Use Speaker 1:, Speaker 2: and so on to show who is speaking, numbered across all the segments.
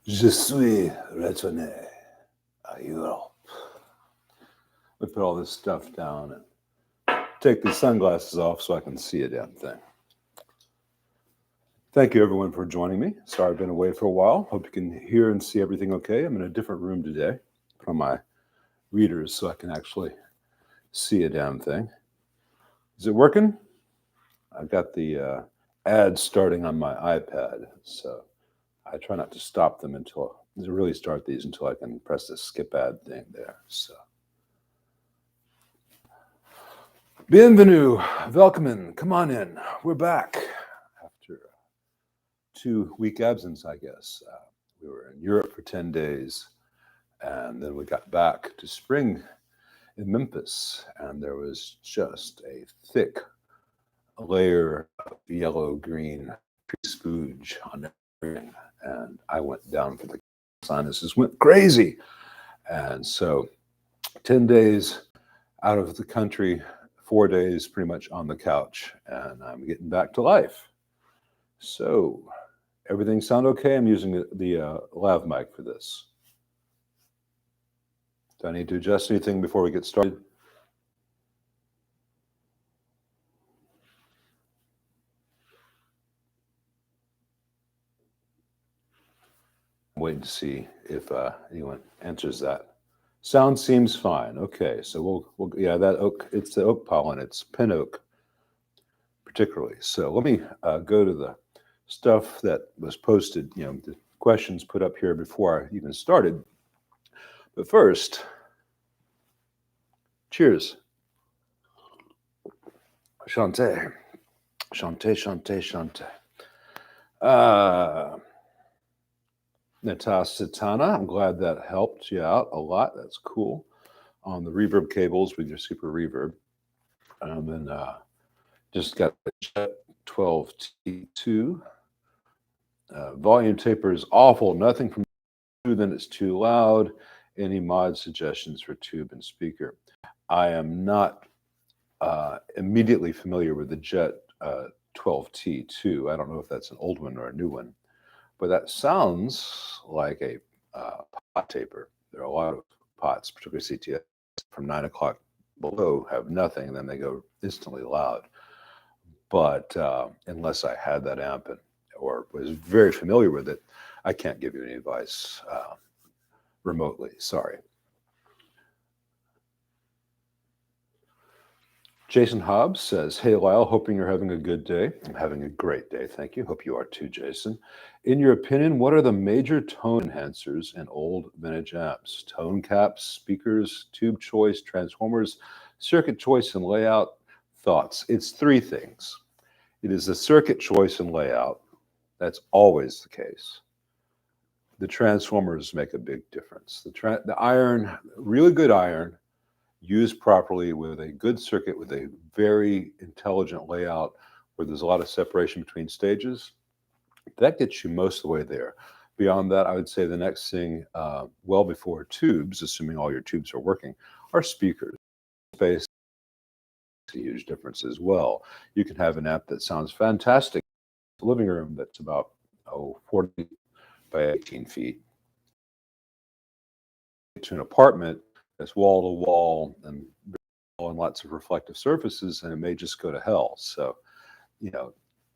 Speaker 1: Je suis retourné à Europe. We put all this stuff down and take the sunglasses off so I can see a damn thing. Thank you, everyone, for joining me. Sorry I've been away for a while. Hope you can hear and see everything okay. I'm in a different room today from my readers so I can actually see a damn thing. Is it working? I've got the ads starting on my iPad, so I try not to stop them to really start these until I can press the skip ad thing there. So, bienvenue, welcome, come on in. We're back after a 2-week absence, I guess. We were in Europe for 10 days, and then we got back to spring in Memphis, and there was just a thick layer of yellow-green spooge on everything, and I went down for the sinuses, went crazy. And so 10 days out of the country, 4 days pretty much on the couch, and I'm getting back to life. So everything sound okay? I'm using the lav mic for this. Do I need to adjust anything before we get started? I'm waiting to see if anyone answers that. Sound seems fine. Okay, so we'll yeah, that oak, it's the oak pollen, it's pin oak particularly. So let me go to the stuff that was posted, the questions put up here before I even started. But first, cheers. Chante. Chante, chante, chante. Natasha Satana, I'm glad that helped you out a lot. That's cool. On the reverb cables with your super reverb. And then just got the Jet 12T2. Volume taper is awful. Nothing from tube, then it's too loud. Any mod suggestions for tube and speaker? I am not immediately familiar with the Jet 12T2. I don't know if that's an old one or a new one, but that sounds like a pot taper. There are a lot of pots, particularly CTS, from 9 o'clock below have nothing, and then they go instantly loud. But unless I had that amp or was very familiar with it, I can't give you any advice remotely. Sorry. Jason Hobbs says, "Hey Lyle, hoping you're having a good day." I'm having a great day, thank you. Hope you are too, Jason. In your opinion, what are the major tone enhancers in old vintage amps? Tone caps, speakers, tube choice, transformers, circuit choice and layout. Thoughts? It's 3 things. It is the circuit choice and layout. That's always the case. The transformers make a big difference. The iron, really good iron, used properly with a good circuit with a very intelligent layout where there's a lot of separation between stages, that gets you most of the way there. Beyond that, I would say the next thing, well before tubes, assuming all your tubes are working, are speakers. Space, a huge difference as well. You can have an amp that sounds fantastic in a living room that's about 40 by 18 feet to an apartment that's wall to wall and lots of reflective surfaces, and it may just go to hell. So,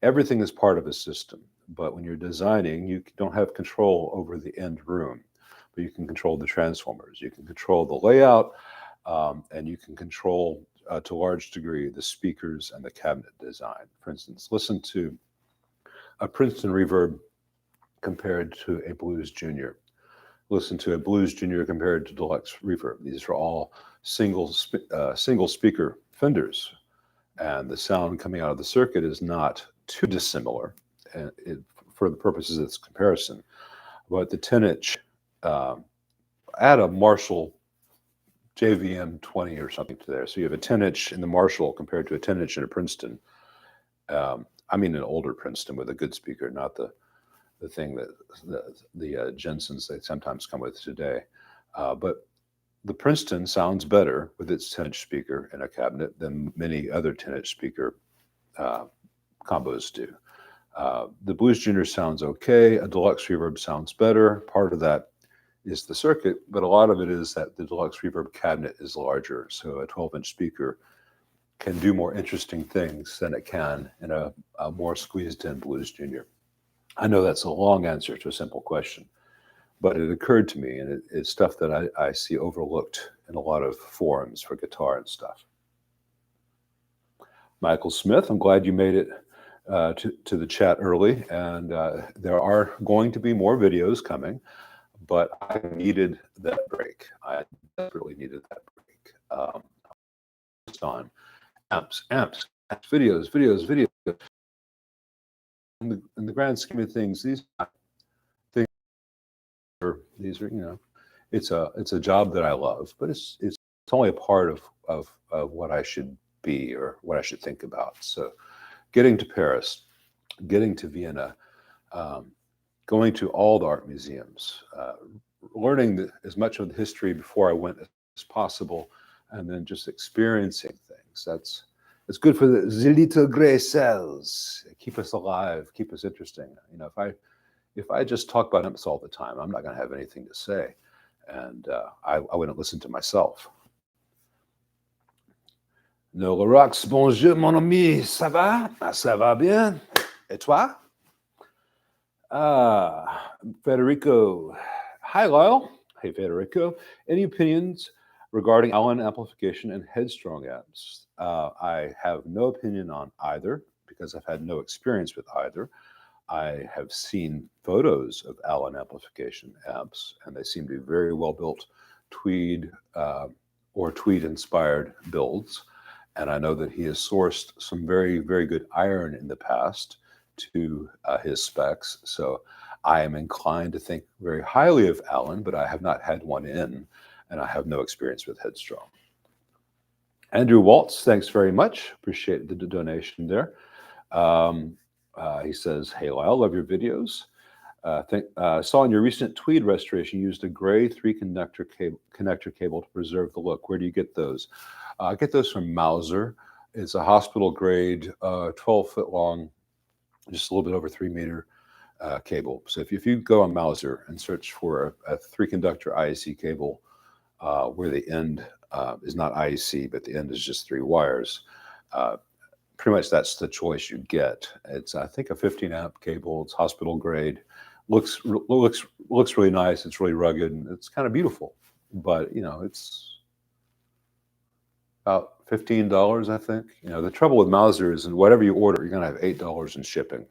Speaker 1: everything is part of a system. But when you're designing, you don't have control over the end room, but you can control the transformers. You can control the layout, and you can control, to a large degree, the speakers and the cabinet design. For instance, listen to a Princeton reverb compared to a Blues Junior. Listen to a Blues Junior compared to Deluxe reverb. These are all single speaker Fenders, and the sound coming out of the circuit is not too dissimilar for the purposes of this comparison. But the 10-inch, add a Marshall JVM 20 or something to there. So you have a 10-inch in the Marshall compared to a 10-inch in a Princeton. I mean an older Princeton with a good speaker, not the thing that the Jensens they sometimes come with today. But the Princeton sounds better with its 10-inch speaker in a cabinet than many other 10-inch speaker combos do. The Blues Junior sounds okay. A deluxe reverb sounds better. Part of that is the circuit, but a lot of it is that the deluxe reverb cabinet is larger. So a 12-inch speaker can do more interesting things than it can in a more squeezed-in Blues Junior. I know that's a long answer to a simple question, but it occurred to me, and it's stuff that I see overlooked in a lot of forums for guitar and stuff. Michael Smith, I'm glad you made it to the chat early, and there are going to be more videos coming, but I needed that break. I desperately needed that break. On amps, videos. In the grand scheme of things, these are, it's a job that I love, but it's only a part of what I should be or what I should think about. So getting to Paris, getting to Vienna, going to all the art museums, learning as much of the history before I went as possible, and then just experiencing things. It's good for the little gray cells. Keep us alive, keep us interesting. If I just talk about imps all the time, I'm not going to have anything to say, and I wouldn't listen to myself. No, Rox, bonjour, mon ami, ça va? Ça va bien? Et toi? Federico. Hi, Lyle. Hey, Federico. Any opinions regarding Allen amplification and headstrong amps? I have no opinion on either because I've had no experience with either. I have seen photos of Allen amplification amps, and they seem to be very well built Tweed or Tweed-inspired builds. And I know that he has sourced some very, very good iron in the past to his specs. So I am inclined to think very highly of Allen, but I have not had one in, and I have no experience with headstrong. Andrew Waltz, thanks very much. Appreciate the donation there. He says, hey, Lyle, love your videos. Saw in your recent Tweed restoration, you used a gray 3-connector cable to preserve the look. Where do you get those? I get those from Mauser. It's a hospital grade, 12-foot long, just a little bit over 3-meter cable. So if you go on Mauser and search for a 3-conductor IEC cable where the end is not IEC, but the end is just 3 wires, pretty much that's the choice you get. It's, I think, a 15-amp cable. It's hospital grade. Looks really nice. It's really rugged, and it's kind of beautiful. But it's about $15, I think. The trouble with Mauser is, whatever you order, you're going to have $8 in shipping.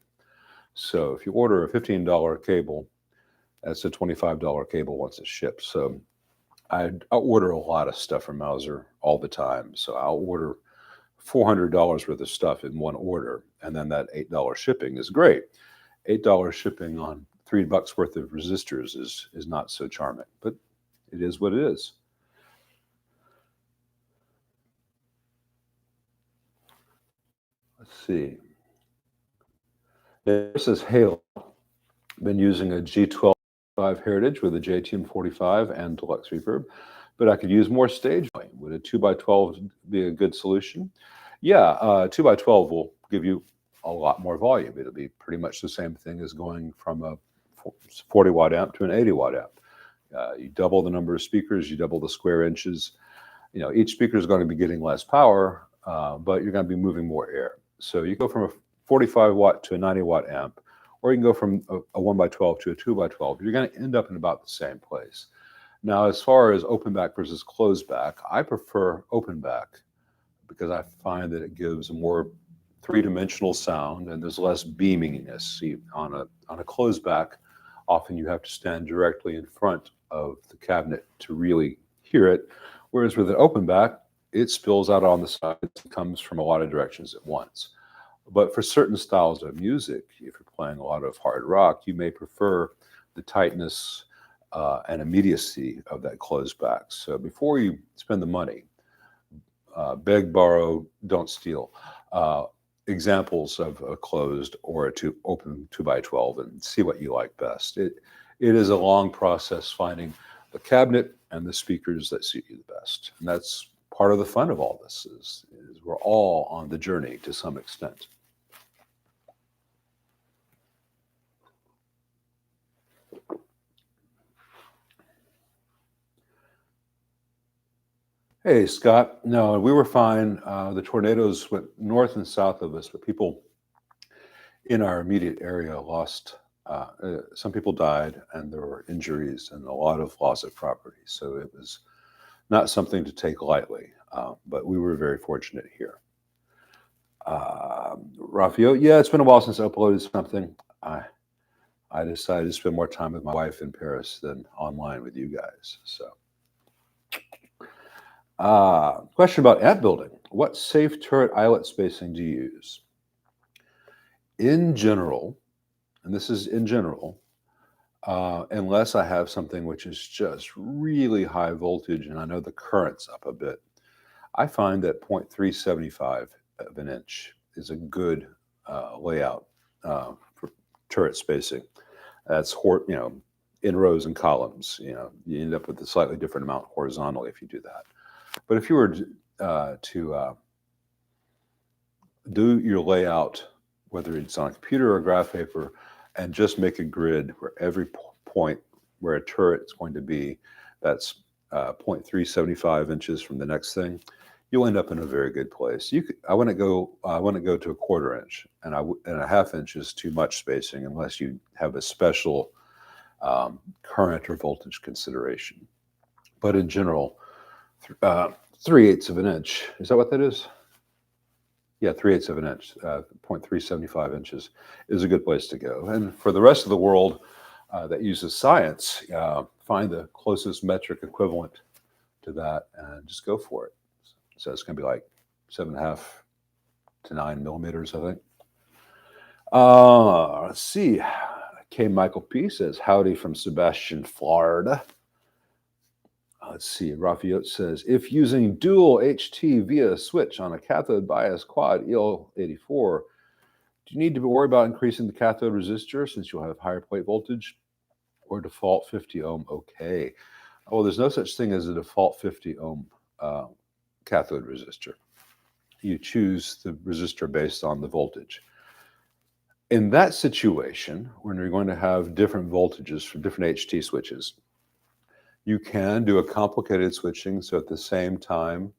Speaker 1: So if you order a $15 cable, that's a $25 cable once it's shipped. So I order a lot of stuff from Mauser all the time. So I'll order $400 worth of stuff in one order, and then that $8 shipping is great. $8 shipping on $3 worth of resistors is not so charming, but it is what it is. Let's see. This is Hale. Been using a G12 Heritage with a JTM45 and deluxe reverb, but I could use more stage volume. Would a 2x12 be a good solution? Yeah, 2x12 will give you a lot more volume. It'll be pretty much the same thing as going from a 40-watt amp to an 80-watt amp. You double the number of speakers, you double the square inches. Each speaker is going to be getting less power, but you're going to be moving more air. So you go from a 45-watt to a 90-watt amp, or you can go from a 1x12 to a 2x12. You're going to end up in about the same place. Now, as far as open back versus closed back, I prefer open back because I find that it gives a more three-dimensional sound and there's less beaminess. See, on a closed back, often you have to stand directly in front of the cabinet to really hear it, whereas with an open back, it spills out on the sides and comes from a lot of directions at once. But for certain styles of music, if you're playing a lot of hard rock, you may prefer the tightness and immediacy of that closed back. So before you spend the money, beg, borrow, don't steal. Examples of a closed or open 2x12 and see what you like best. It is a long process finding the cabinet and the speakers that suit you the best. And that's part of the fun of all this is we're all on the journey to some extent. Hey, Scott. No, we were fine. The tornadoes went north and south of us, but people in our immediate area lost. Some people died, and there were injuries and a lot of loss of property. So it was not something to take lightly, but we were very fortunate here. Raphael, yeah, it's been a while since I uploaded something. I decided to spend more time with my wife in Paris than online with you guys. So, question about ant building. What safe turret eyelet spacing do you use? In general, and this is in general, unless I have something which is just really high voltage and I know the current's up a bit, I find that 0.375 of an inch is a good layout for turret spacing. That's in rows and columns. You end up with a slightly different amount horizontally if you do that. But if you were to do your layout, whether it's on a computer or graph paper, and just make a grid where every point where a turret is going to be, that's 0.375 inches from the next thing, you'll end up in a very good place. I wouldn't go to a quarter inch, and a half inch is too much spacing unless you have a special current or voltage consideration. But in general, 3/8 of an inch, is that what that is? Yeah, 3/8 of an inch, 0.375 inches is a good place to go. And for the rest of the world that uses science, find the closest metric equivalent to that and just go for it. So it's going to be like 7.5 to 9 millimeters, I think. Let's see. K. Michael P. says, howdy from Sebastian, Florida. Let's see. Raphael says, if using dual HT via switch on a cathode bias quad EL84, do you need to worry about increasing the cathode resistor since you'll have higher plate voltage, or default 50 ohm? Okay. Well, there's no such thing as a default 50 ohm cathode resistor. You choose the resistor based on the voltage. In that situation, when you're going to have different voltages for different HT switches, you can do a complicated switching. So at the same time,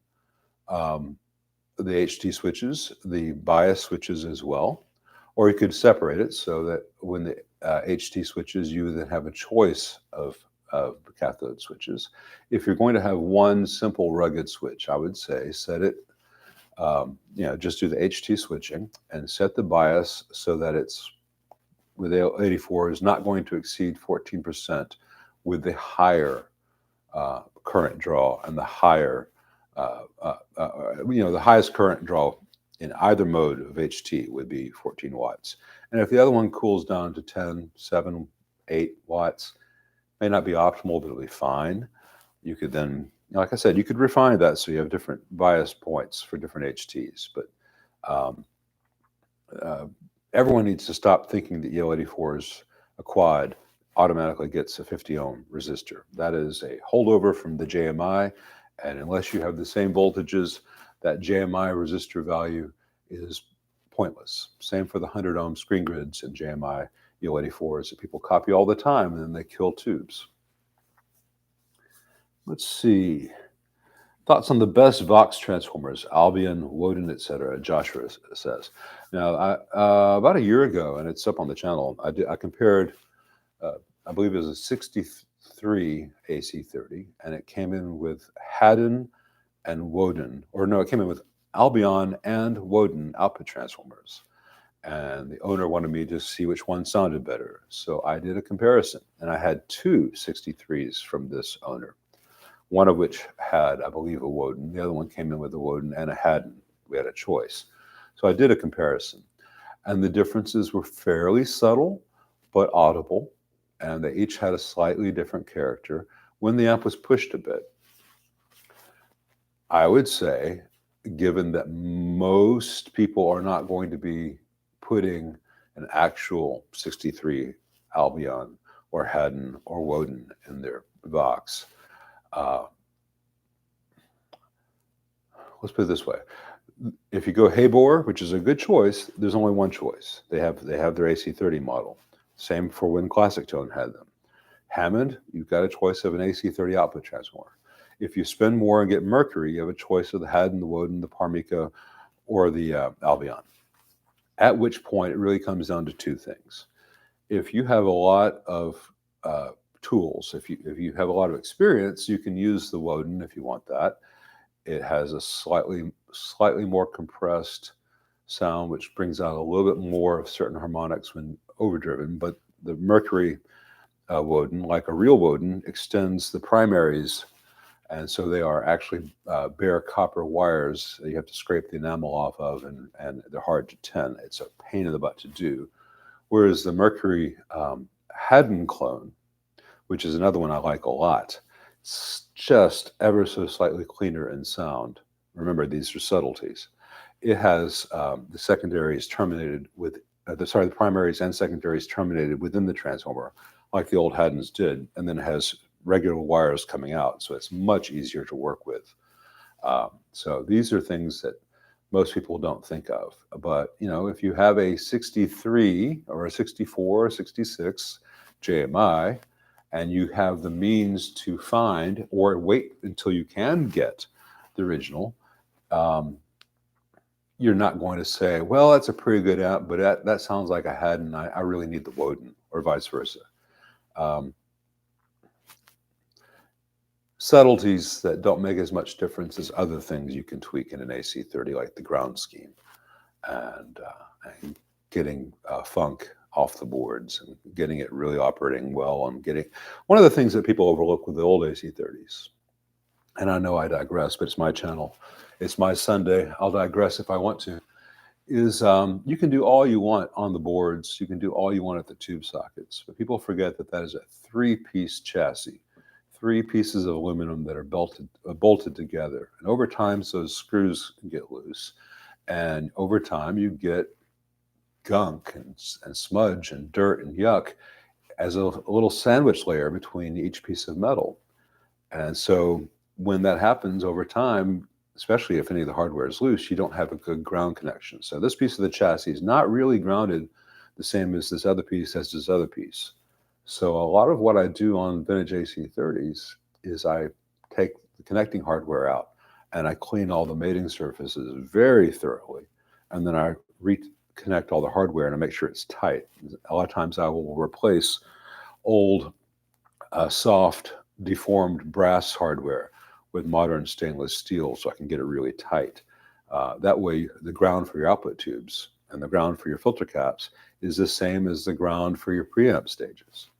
Speaker 1: the HT switches, the bias switches as well, or you could separate it so that when the HT switches, you then have a choice of cathode switches. If you're going to have one simple rugged switch, I would say set it, just do the HT switching and set the bias so that it's with AL84 is not going to exceed 14% with the higher current draw and the higher, the highest current draw in either mode of HT would be 14 watts. And if the other one cools down to 10, 7, 8 watts, may not be optimal, but it'll be fine. You could then, like I said, you could refine that so you have different bias points for different HTs. But everyone needs to stop thinking that EL84 is a quad automatically gets a 50 ohm resistor. That is a holdover from the JMI, and unless you have the same voltages, that JMI resistor value is pointless. Same for the 100 ohm screen grids and JMI EL84s that people copy all the time, and then they kill tubes. Let's see. Thoughts on the best Vox transformers, Albion, Woden, etc. Joshua says. Now, about a year ago, and it's up on the channel, I compared, I believe it was a 63 AC30, and it came in with Haddon and Woden, or no, it came in with Albion and Woden output transformers. And the owner wanted me to see which one sounded better. So I did a comparison, and I had two 63s from this owner, one of which had, I believe, a Woden. The other one came in with a Woden and a Haddon. We had a choice. So I did a comparison, and the differences were fairly subtle, but audible, and they each had a slightly different character when the amp was pushed a bit. I would say, given that most people are not going to be putting an actual 63 Albion or Haddon or Woden in their Vox, let's put it this way. If you go Habor, which is a good choice, there's only one choice. They have their AC30 model. Same for when Classic Tone had them. Hammond, you've got a choice of an AC30 output transformer. If you spend more and get mercury, you have a choice of the Haddon, the Woden, the Parmica, or the Albion. At which point, it really comes down to two things. If you have a lot of tools, if you have a lot of experience, you can use the Woden if you want that. It has a slightly more compressed sound, which brings out a little bit more of certain harmonics when overdriven. But the Mercury Woden, like a real Woden, extends the primaries, and so they are actually bare copper wires that you have to scrape the enamel off of, and they're hard to tin. It's a pain in the butt to do. Whereas the Mercury Haddon clone, which is another one I like a lot, it's just ever so slightly cleaner in sound. Remember, these are subtleties. It has the secondaries terminated with, the primaries and secondaries terminated within the transformer, like the old Haddons did, and then it has regular wires coming out, so it's much easier to work with. So these are things that most people don't think of. But, if you have a 63 or a 64 or 66 JMI, and you have the means to find or wait until you can get the original, you're not going to say, well, that's a pretty good amp, but that sounds like a Haddon. I really need the Woden, or vice versa. Subtleties that don't make as much difference as other things you can tweak in an AC30, like the ground scheme and getting funk off the boards and getting it really operating well, and getting one of the things that people overlook with the old AC30s. And I know I digress, but it's my channel. It's my Sunday. I'll digress if I want to. Is you can do all you want on the boards. You can do all you want at the tube sockets. But people forget that is a three-piece chassis, 3 pieces of aluminum that are bolted together. And over time, those screws get loose. And over time, you get gunk and smudge and dirt and yuck as a little sandwich layer between each piece of metal. And so when that happens over time, especially if any of the hardware is loose, you don't have a good ground connection. So this piece of the chassis is not really grounded the same as this other piece as this other piece. So a lot of what I do on vintage AC30s is I take the connecting hardware out and I clean all the mating surfaces very thoroughly. And then I reconnect all the hardware and I make sure it's tight. A lot of times I will replace old, soft, deformed brass hardware with modern stainless steel so I can get it really tight. That way, the ground for your output tubes and the ground for your filter caps is the same as the ground for your preamp stages.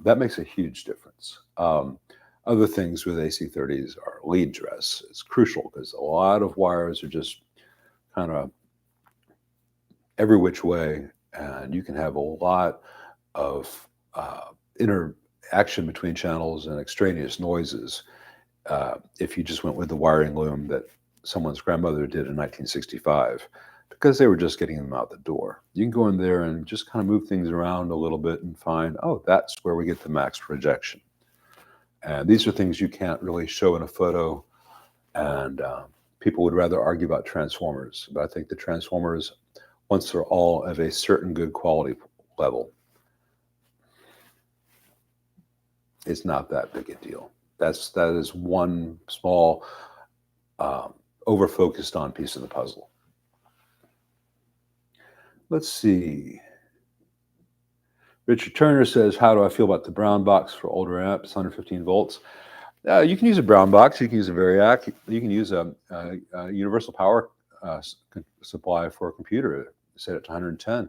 Speaker 1: That makes a huge difference. Other things with AC30s are lead dress. It's crucial because a lot of wires are just kind of every which way, and you can have a lot of interaction between channels and extraneous noises if you just went with the wiring loom that someone's grandmother did in 1965, because they were just getting them out the door. You can go in there and just kind of move things around a little bit and find, oh, that's where we get the max projection. And these are things you can't really show in a photo, and people would rather argue about transformers. But I think the transformers, once they're all of a certain good quality level, it's not that big a deal. That is one small, over-focused on piece of the puzzle. Let's see. Richard Turner says, how do I feel about the brown box for older amps, 115 volts? You can use a brown box. You can use a Variac. You can use a universal power supply for a computer. Set it to 110.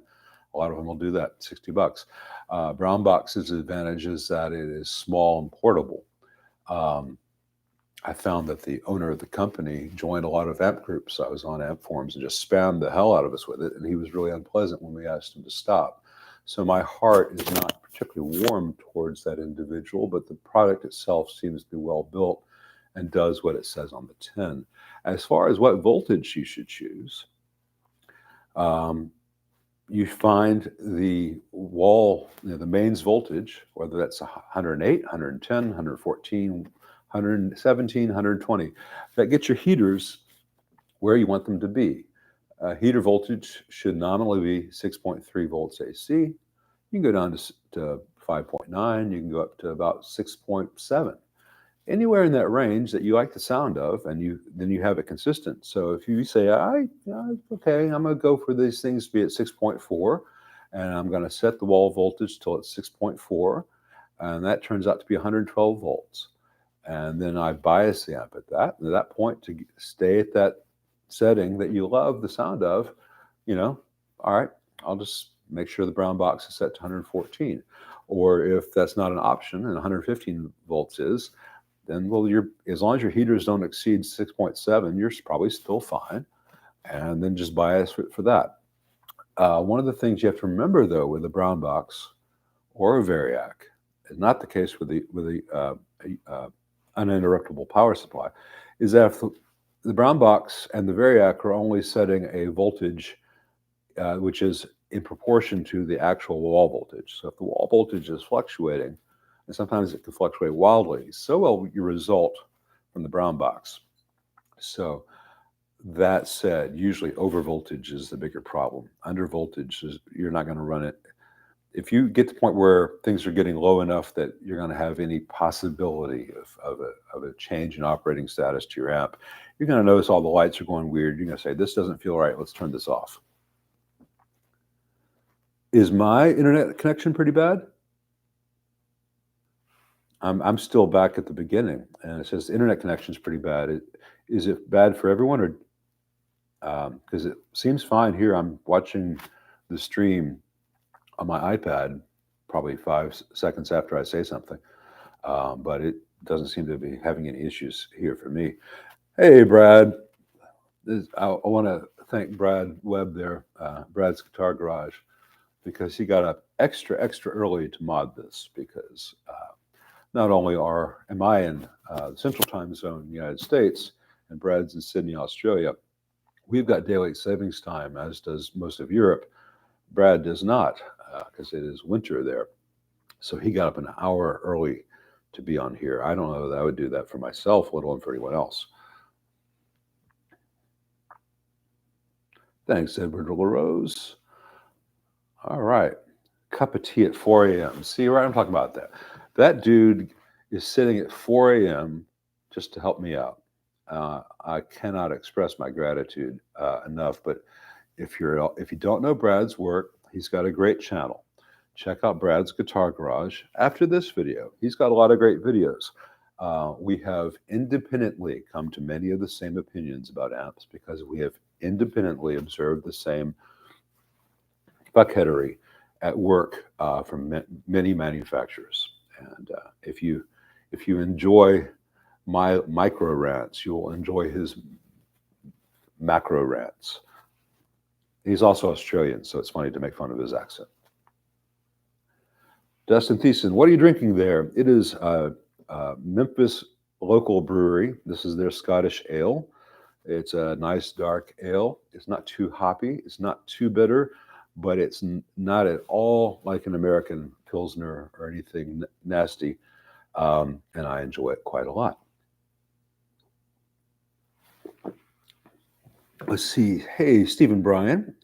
Speaker 1: A lot of them will do that, $60. Brown box's advantage is that it is small and portable. I found that the owner of the company joined a lot of amp groups. I was on amp forums and just spammed the hell out of us with it, and he was really unpleasant when we asked him to stop. So my heart is not particularly warm towards that individual, but the product itself seems to be well built and does what it says on the tin. As far as what voltage you should choose, you find the wall, the mains voltage, whether that's 108, 110, 114, 117, 120. That gets your heaters where you want them to be. Heater voltage should nominally be 6.3 volts AC. You can go down to 5.9. You can go up to about 6.7. anywhere in that range that you like the sound of, and then you have it consistent. So if you say, okay, I'm going to go for these things to be at 6.4, and I'm going to set the wall voltage till it's 6.4, and that turns out to be 112 volts. And then I bias the amp at that. And at that point, to stay at that setting that you love the sound of, all right, I'll just make sure the brown box is set to 114. Or if that's not an option and 115 volts is, then as long as your heaters don't exceed 6.7, you're probably still fine. And then just bias for that. One of the things you have to remember, though, with a brown box or a variac, is not the case with the uninterruptible power supply, is that if the brown box and the variac are only setting a voltage which is in proportion to the actual wall voltage. So if the wall voltage is fluctuating, and sometimes it can fluctuate wildly, so will your result from the brown box. So that said, usually over voltage is the bigger problem. Under voltage, you're not going to run it. If you get to the point where things are getting low enough that you're going to have any possibility of a change in operating status to your amp, you're going to notice all the lights are going weird. You're going to say, this doesn't feel right. Let's turn this off. Is my internet connection pretty bad? I'm still back at the beginning, and it says the internet connection is pretty bad. Is it bad for everyone, or because it seems fine here? I'm watching the stream on my iPad, probably 5 seconds after I say something, but it doesn't seem to be having any issues here for me. Hey, Brad. I want to thank Brad Webb there, Brad's Guitar Garage, because he got up extra early to mod this, because not only am I in the Central Time Zone in the United States, and Brad's in Sydney, Australia, we've got daylight savings time, as does most of Europe. Brad does not, because it is winter there. So he got up an hour early to be on here. I don't know that I would do that for myself, let alone for anyone else. Thanks, Edward LaRose. All right. Cup of tea at 4 a.m. See, right, I'm talking about that. That dude is sitting at 4 a.m. just to help me out. I cannot express my gratitude enough. But if you don't know Brad's work, he's got a great channel. Check out Brad's Guitar Garage. After this video, he's got a lot of great videos. We have independently come to many of the same opinions about amps, because we have independently observed the same buckheadery at work from many manufacturers. And if you enjoy my micro rants, you will enjoy his macro rants. He's also Australian, so it's funny to make fun of his accent. Dustin Thiessen, what are you drinking there? It is Memphis local brewery. This is their Scottish ale. It's a nice dark ale. It's not too hoppy. It's not too bitter, but it's not at all like an American Pilsner or anything nasty. And I enjoy it quite a lot. Let's see. Hey, Stephen Bryan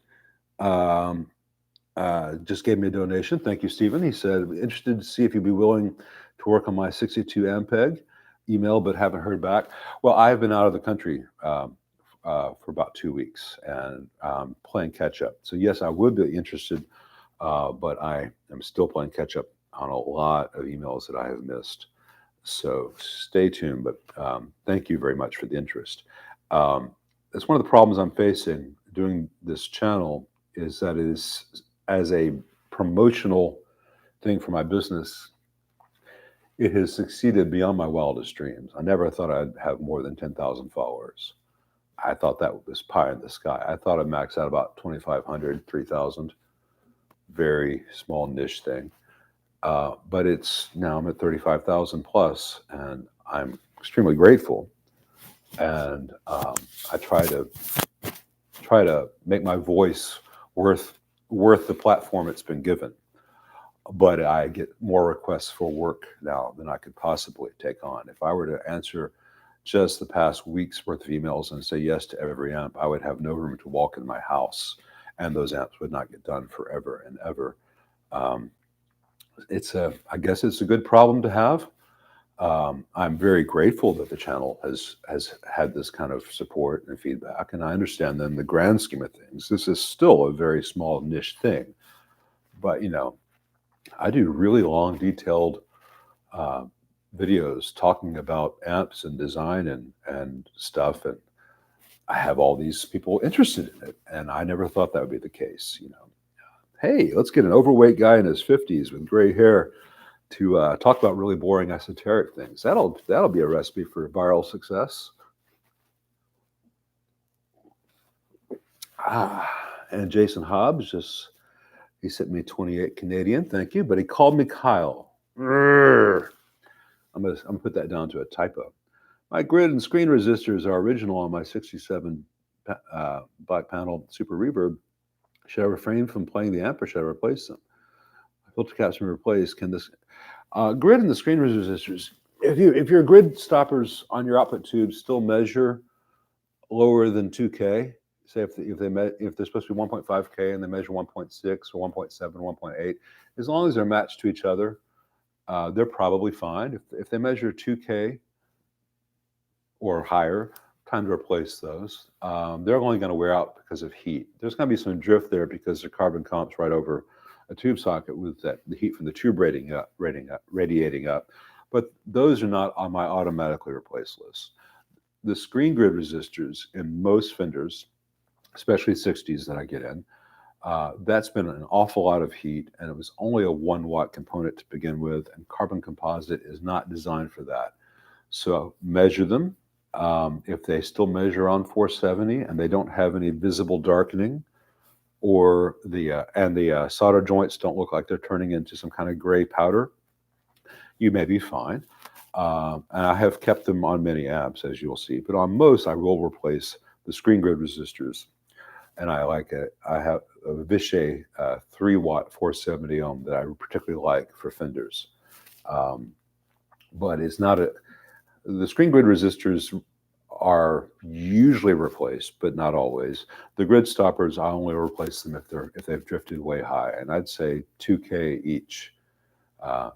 Speaker 1: just gave me a donation. Thank you, Stephen. He said, interested to see if you'd be willing to work on my 62 Ampeg. Email, but haven't heard back. Well, I've been out of the country for about 2 weeks, and playing catch up. So yes, I would be interested, but I am still playing catch up on a lot of emails that I have missed. So stay tuned, but thank you very much for the interest. That's one of the problems I'm facing doing this channel, is that it is, as a promotional thing for my business, it has succeeded beyond my wildest dreams. I never thought I'd have more than 10,000 followers. I thought that was pie in the sky. I thought I'd max out about 2,500, 3,000. Very small niche thing. But now I'm at 35,000 plus, and I'm extremely grateful. And I try to make my voice worth the platform it's been given. But I get more requests for work now than I could possibly take on. If I were to answer just the past week's worth of emails and say yes to every amp, I would have no room to walk in my house, and those amps would not get done forever and ever. I guess it's a good problem to have. I'm very grateful that the channel has had this kind of support and feedback, and I understand that in the grand scheme of things, this is still a very small niche thing. But I do really long, detailed uh, videos talking about amps and design and stuff, and I have all these people interested in it, and I never thought that would be the case. Hey, let's get an overweight guy in his 50s with gray hair to talk about really boring esoteric things. That'll be a recipe for viral success. And Jason Hobbs he sent me 28 Canadian, thank you, but he called me Kyle. I'm gonna put that down to a typo. My grid and screen resistors are original on my 67 black panel Super Reverb. Should I refrain from playing the amp or should I replace them? Filter caps been replaced. Can this grid and the screen resistors? If your grid stoppers on your output tubes still measure lower than 2K, say if they're supposed to be 1.5K and they measure 1.6 or 1.7, 1.8, as long as they're matched to each other, they're probably fine. If they measure 2K or higher, time to replace those. They're only going to wear out because of heat. There's going to be some drift there because the carbon comps right over a tube socket with the heat from the tube radiating up. But those are not on my automatically replace list. The screen grid resistors in most Fenders, especially 60s that I get in, that's been an awful lot of heat, and it was only a 1 watt component to begin with, and carbon composite is not designed for that. So measure them. If they still measure on 470 and they don't have any visible darkening, or the solder joints don't look like they're turning into some kind of gray powder, you may be fine. And I have kept them on many amps, as you'll see, but on most I will replace the screen grid resistors. And I like it. I have a Vishay 3 watt 470 ohm that I particularly like for Fenders. But it's not the screen grid resistors are usually replaced, but not always. The grid stoppers, I only replace them if they've drifted way high, and I'd say 2K each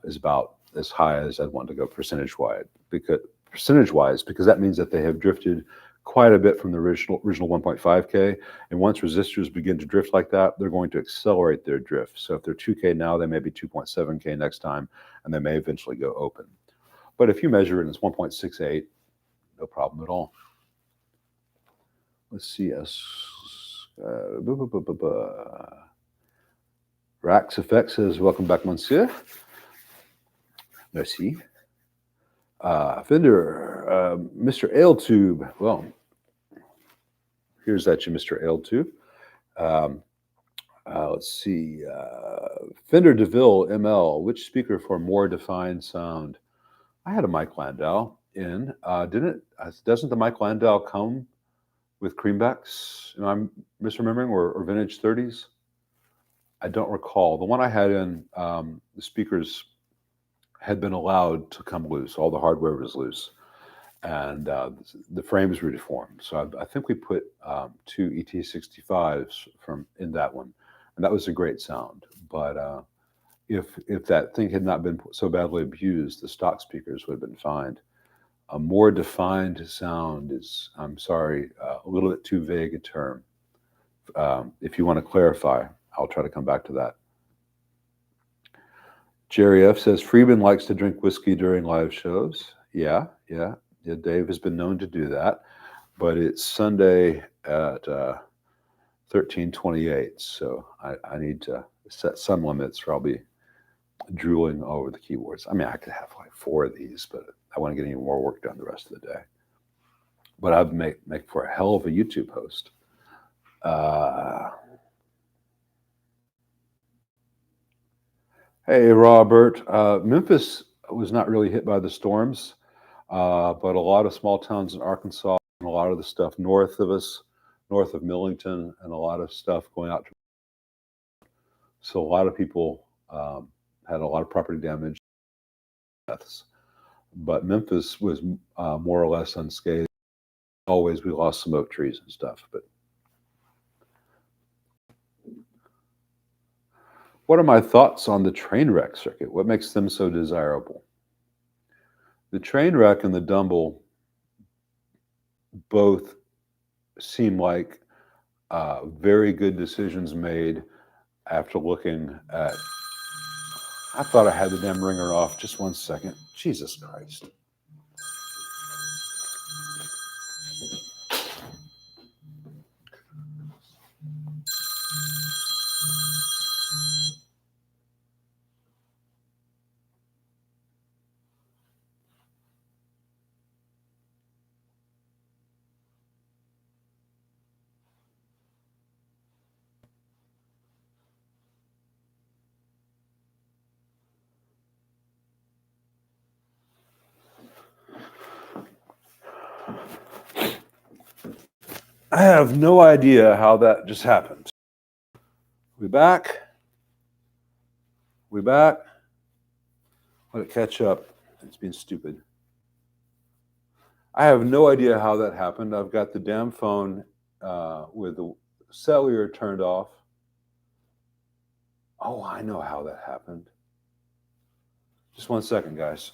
Speaker 1: is about as high as I'd want to go percentage-wise, because that means that they have drifted quite a bit from the original 1.5K, and once resistors begin to drift like that, they're going to accelerate their drift. So if they're 2K now, they may be 2.7K next time, and they may eventually go open. But if you measure it and it's 1.68, no problem at all. Let's see. Rax Effect says, welcome back, monsieur. Merci. Fender, Mr. Ale Tube. Well, here's at you, Mr. Ale Tube. Let's see. Fender DeVille ML, which speaker for more defined sound? I had a Mike Landau in. Doesn't the Mike Landau come with creambacks? I'm misremembering, or vintage 30s? I don't recall. The one I had in, the speakers had been allowed to come loose. All the hardware was loose, and the frames were deformed. So I think we put 2 ET65s in that one, and that was a great sound. But if that thing had not been so badly abused, the stock speakers would have been fine. A more defined sound is, I'm sorry, a little bit too vague a term. If you want to clarify, I'll try to come back to that. Jerry F says, Freeman likes to drink whiskey during live shows. Yeah, Dave has been known to do that, but it's Sunday at 13:28, so I need to set some limits or I'll be drooling over the keyboards. I mean, I could have like 4 of these, but I want to get any more work done the rest of the day. But I'd make for a hell of a YouTube host. Hey, Robert. Memphis was not really hit by the storms, but a lot of small towns in Arkansas and a lot of the stuff north of us, north of Millington, and a lot of stuff going out to. So a lot of people had a lot of property damage, deaths. But Memphis was more or less unscathed. Always we lost some oak trees and stuff. But what are my thoughts on the train wreck circuit? What makes them so desirable? The train wreck and the Dumble both seem like very good decisions made after looking at. I thought I had the damn ringer off. Just one second. Jesus Christ. I have no idea how that just happened. We back? We back? Let it catch up. It's being stupid. I have no idea how that happened. I've got the damn phone with the cellular turned off. Oh, I know how that happened. Just one second, guys.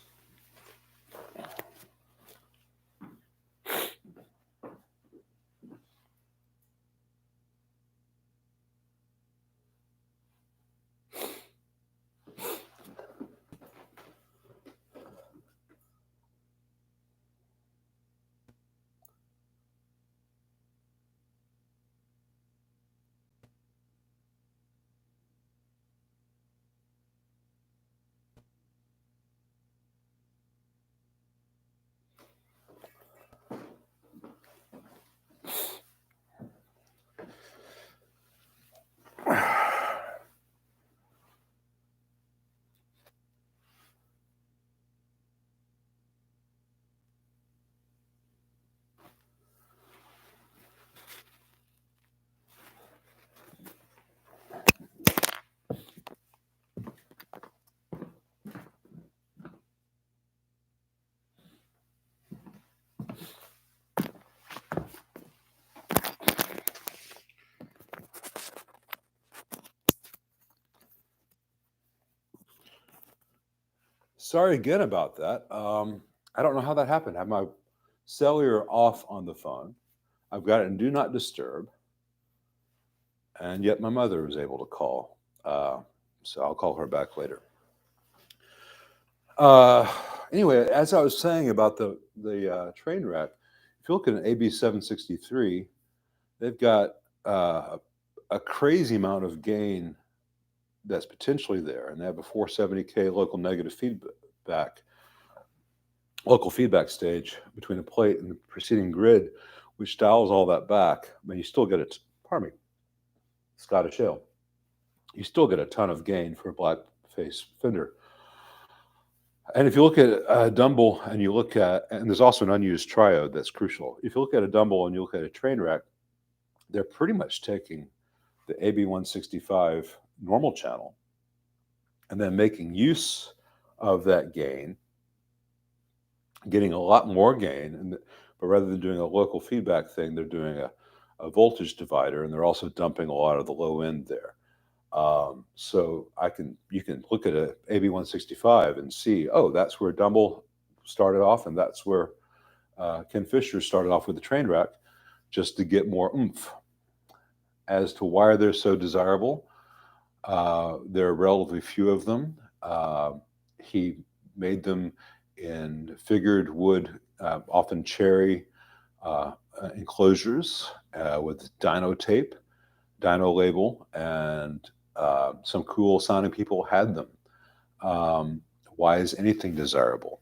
Speaker 1: Sorry again about that. I don't know how that happened. I have my cellular off on the phone. I've got it in do not disturb. And yet my mother was able to call. So I'll call her back later. Anyway, as I was saying about the train wreck, if you look at an AB 763, they've got a crazy amount of gain that's potentially there, and they have a 470K local feedback stage between the plate and the preceding grid, which dials all that back. But you still get it. Pardon me, Scottish Ale. You still get a ton of gain for a black face fender. And if you look at a Dumble and you look at, and there's also an unused triode that's crucial. If you look at a Dumble and you look at a train wreck, they're pretty much taking the AB165 normal channel and then making use of that gain, getting a lot more gain. But rather than doing a local feedback thing, they're doing a voltage divider, and they're also dumping a lot of the low end there. So you can look at a AB165 and see, oh, that's where Dumble started off, and that's where Ken Fisher started off with the train wreck, just to get more oomph. As to why they're so desirable, there are relatively few of them. He made them in figured wood, often cherry enclosures with dyno tape, dyno label, and some cool sounding people had them. Why is anything desirable?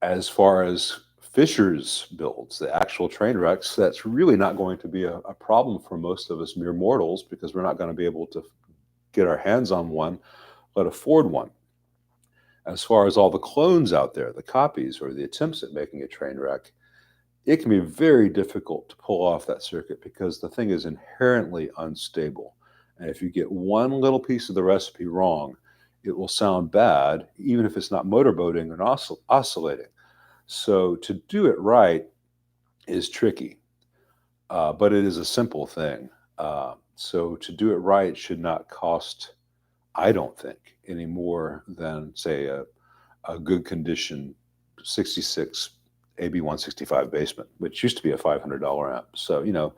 Speaker 1: As far as Fisher's builds, the actual train wrecks, that's really not going to be a problem for most of us mere mortals, because we're not going to be able to get our hands on one, let afford one. As far as all the clones out there, the copies or the attempts at making a train wreck, it can be very difficult to pull off that circuit because the thing is inherently unstable. And if you get one little piece of the recipe wrong, it will sound bad, even if it's not motorboating and oscillating. So to do it right is tricky, but it is a simple thing. So to do it right should not cost, I don't think, any more than, say, a a good condition 66 AB165 basement, which used to be a $500 amp. So,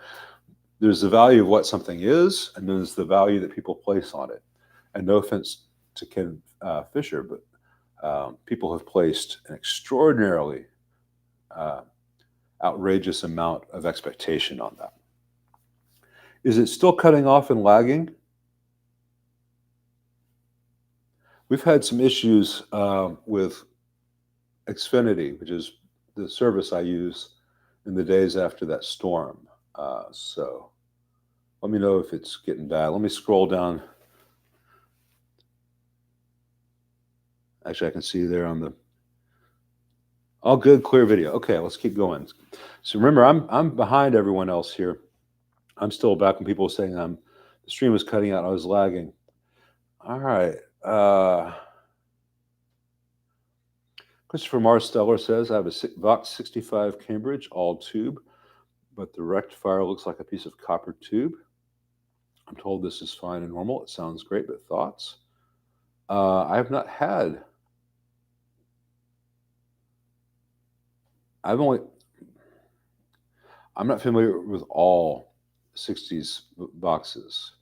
Speaker 1: there's the value of what something is, and there's the value that people place on it. And no offense to Ken Fisher, but people have placed an extraordinarily outrageous amount of expectation on that. Is it still cutting off and lagging? We've had some issues with Xfinity, which is the service I use in the days after that storm. So let me know if it's getting bad. Let me scroll down. Actually, I can see there on the all good, clear video. Okay, let's keep going. So remember, I'm behind everyone else here. I'm still back when people were saying the stream was cutting out. I was lagging. All right. Christopher Marsteller says, I have a Vox 65 Cambridge, all tube, but the rectifier looks like a piece of copper tube. I'm told this is fine and normal. It sounds great, but thoughts? I have not had. I'm not familiar with all 60s boxes.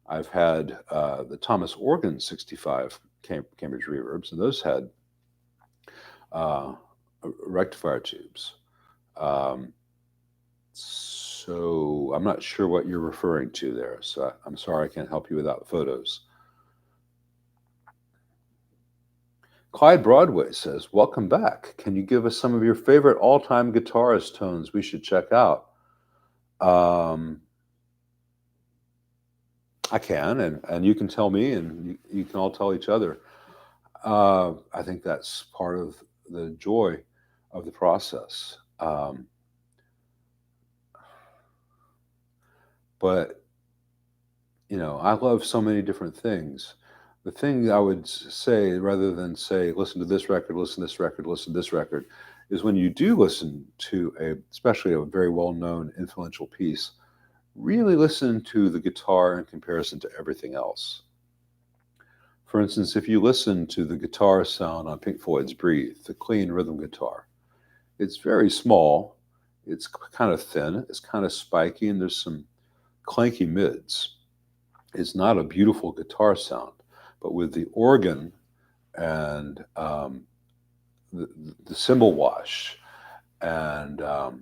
Speaker 1: I've had the Thomas Organ 65 Cambridge reverbs, and those had rectifier tubes. So I'm not sure what you're referring to there. So I'm sorry I can't help you without photos. Clyde Broadway says, welcome back. Can you give us some of your favorite all-time guitarist tones we should check out? I can, and you can tell me, and you can all tell each other. I think that's part of the joy of the process. But, I love so many different things. The thing I would say, rather than say, listen to this record, listen to this record, listen to this record, is when you do listen to especially a very well-known, influential piece, really listen to the guitar in comparison to everything else. For instance, if you listen to the guitar sound on Pink Floyd's Breathe, the clean rhythm guitar, it's very small, it's kind of thin, it's kind of spiky, and there's some clanky mids. It's not a beautiful guitar sound, but with the organ and the cymbal wash and a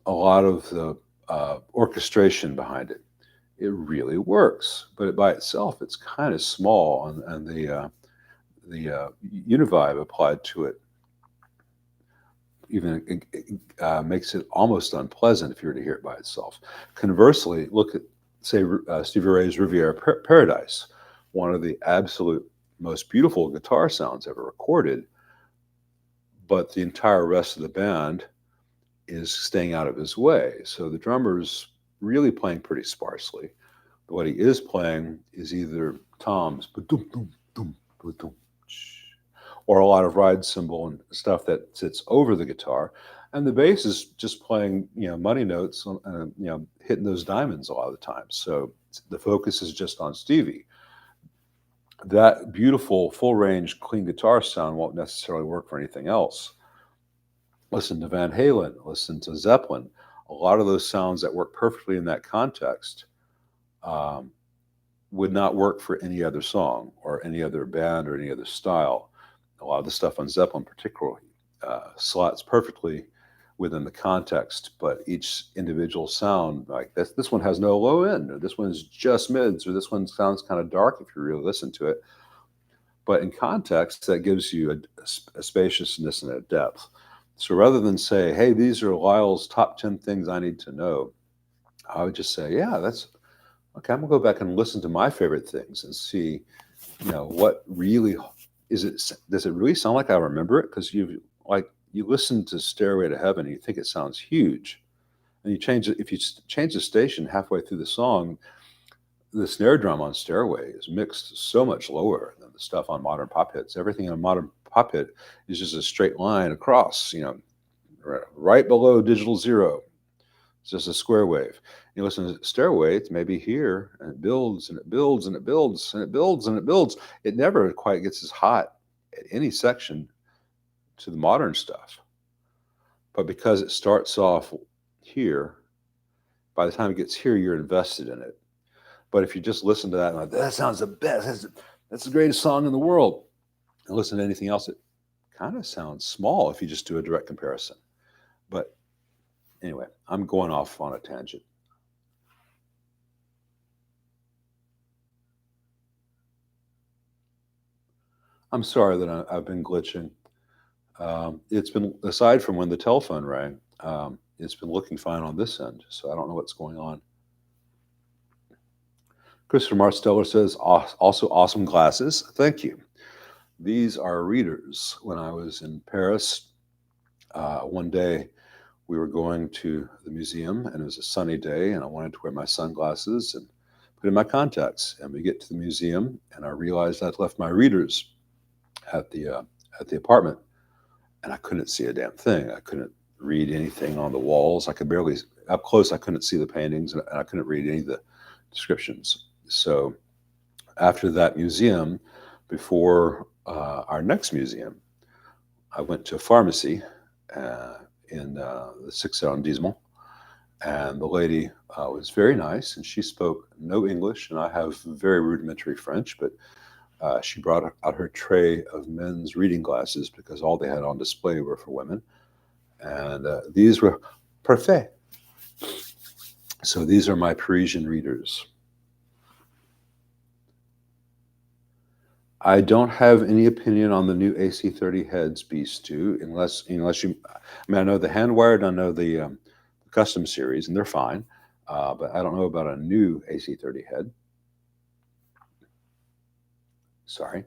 Speaker 1: lot of the orchestration behind it, it really works. But by itself, it's kind of small, and the univibe applied to it even makes it almost unpleasant if you were to hear it by itself. Conversely, look at, say, Stevie Ray's Riviera Paradise, one of the absolute most beautiful guitar sounds ever recorded, but the entire rest of the band is staying out of his way. So the drummer's really playing pretty sparsely. But what he is playing is either toms, or a lot of ride cymbal and stuff that sits over the guitar. And the bass is just playing, money notes, hitting those diamonds a lot of the time. So the focus is just on Stevie. That beautiful, full-range, clean guitar sound won't necessarily work for anything else. Listen to Van Halen, listen to Zeppelin. A lot of those sounds that work perfectly in that context would not work for any other song or any other band or any other style. A lot of the stuff on Zeppelin particularly slots perfectly within the context, but each individual sound, like this one has no low end, or this one's just mids, or this one sounds kind of dark if you really listen to it. But in context, that gives you a spaciousness and a depth. So rather than say, hey, these are Lyle's top 10 things I need to know, I would just say, yeah, that's okay. I'm gonna go back and listen to my favorite things and see, what really is it. Does it really sound like I remember it? Because you listen to Stairway to Heaven and you think it sounds huge, and you change it. If you change the station halfway through the song, the snare drum on Stairway is mixed so much lower than the stuff on modern pop hits. Everything in a modern pop hit is just a straight line across, right below digital zero. It's just a square wave. You listen to Stairway, it's maybe here, and it builds and it builds and it builds and it builds and it builds. It never quite gets as hot at any section to the modern stuff. But because it starts off here, by the time it gets here, you're invested in it. But if you just listen to that and like, that sounds the best, that's the greatest song in the world, and listen to anything else, it kind of sounds small if you just do a direct comparison. But anyway, I'm going off on a tangent. I'm sorry that I've been glitching. It's been, aside from when the telephone rang, it's been looking fine on this end, so I don't know what's going on. Christopher Marsteller says, also awesome glasses. Thank you. These are readers. When I was in Paris, one day we were going to the museum, and it was a sunny day, and I wanted to wear my sunglasses and put in my contacts. And we get to the museum, and I realized I'd left my readers at the apartment, and I couldn't see a damn thing. I couldn't read anything on the walls. I could barely, up close, I couldn't see the paintings, and I couldn't read any of the descriptions. So after that museum, before our next museum, I went to a pharmacy in the 6 arrondissement, and the lady was very nice, and she spoke no English, and I have very rudimentary French, but she brought out her tray of men's reading glasses because all they had on display were for women, and these were parfait. So these are my Parisian readers. I don't have any opinion on the new AC30 heads, B-Stu, unless you, I mean, I know the hand-wired, I know the custom series, and they're fine, but I don't know about a new AC30 head. Sorry.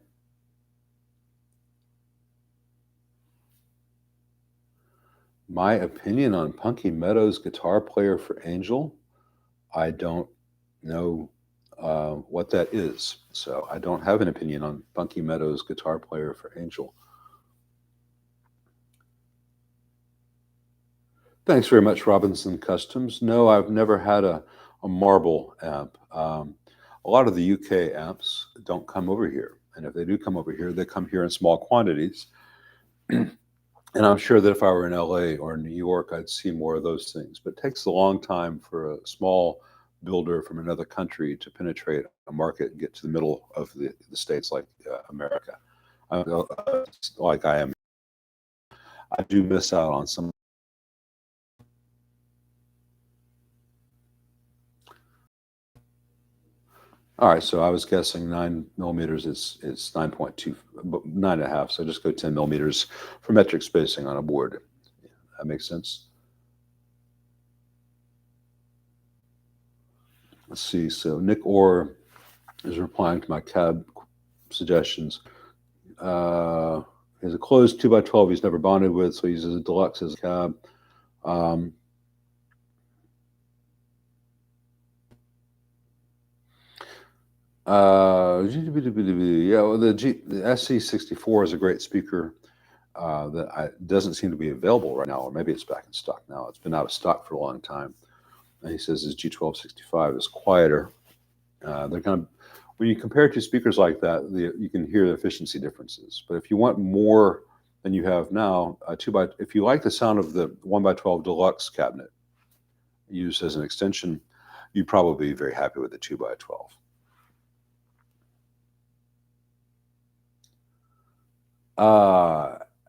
Speaker 1: My opinion on Punky Meadows' guitar player for Angel, I don't know what that is. So I don't have an opinion on Punky Meadows' guitar player for Angel. Thanks very much, Robinson Customs. No, I've never had a marble amp. A lot of the UK amps don't come over here. And if they do come over here, they come here in small quantities. And I'm sure that if I were in LA or New York, I'd see more of those things. But it takes a long time for a small builder from another country to penetrate a market and get to the middle of the states like America. Like I am. I do miss out on some. All right, so I was guessing 9 millimeters is 9.2, 9.5. So just go 10 millimeters for metric spacing on a board. Yeah, that makes sense. Let's see. So Nick Orr is replying to my cab suggestions. He has a closed 2x12 he's never bonded with, so he uses a deluxe as a cab. Yeah, well, the SC64 is a great speaker that doesn't seem to be available right now, or maybe it's back in stock now. It's been out of stock for a long time. And he says his G1265 is quieter. They're kind of, when you compare two speakers like that, you can hear the efficiency differences. But if you want more than you have now, if you like the sound of the 1x12 deluxe cabinet used as an extension, you'd probably be very happy with the 2x12.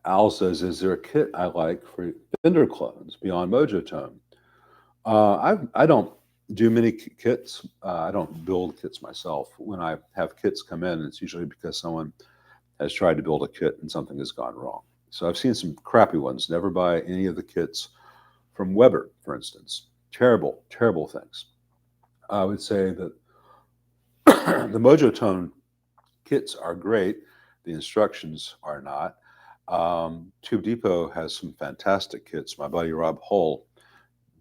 Speaker 1: Al says, is there a kit I like for Fender clones beyond Mojotone? I don't do many kits. I don't build kits myself. When I have kits come in, it's usually because someone has tried to build a kit and something has gone wrong. So I've seen some crappy ones. Never buy any of the kits from Weber, for instance. Terrible, terrible things. I would say that the Mojotone kits are great. The instructions are not. Tube Depot has some fantastic kits. My buddy Rob Hull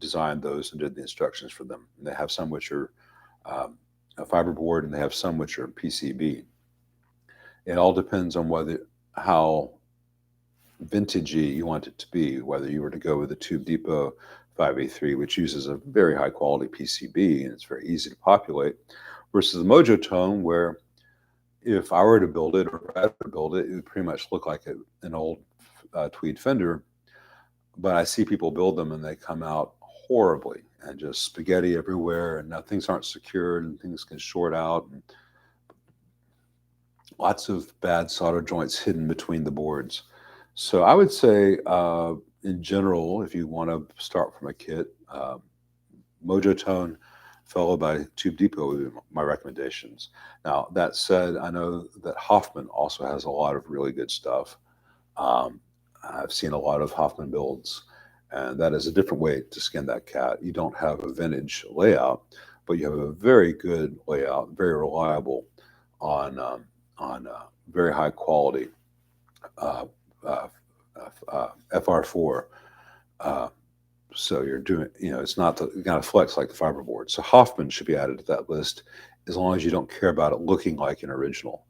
Speaker 1: designed those and did the instructions for them. And they have some which are a fiberboard, and they have some which are PCB. It all depends on how vintagey you want it to be, whether you were to go with the Tube Depot 5A3, which uses a very high quality PCB and it's very easy to populate, versus the Mojotone, where if I were to build it or Brad were to build it, it would pretty much look like an old tweed fender, but I see people build them and they come out horribly and just spaghetti everywhere, and now things aren't secured and things can short out, and lots of bad solder joints hidden between the boards. So I would say, in general, if you want to start from a kit, Mojo Tone followed by Tube Depot would be my recommendations. Now, that said, I know that Hoffman also has a lot of really good stuff. Um, I've seen a lot of Hoffman builds, and that is a different way to skin that cat. You don't have a vintage layout, but you have a very good layout, very reliable on very high quality uh, uh, FR4. Uh, so you're doing, it's not the kind of flex like the fiberboard. So Hoffman should be added to that list as long as you don't care about it looking like an original.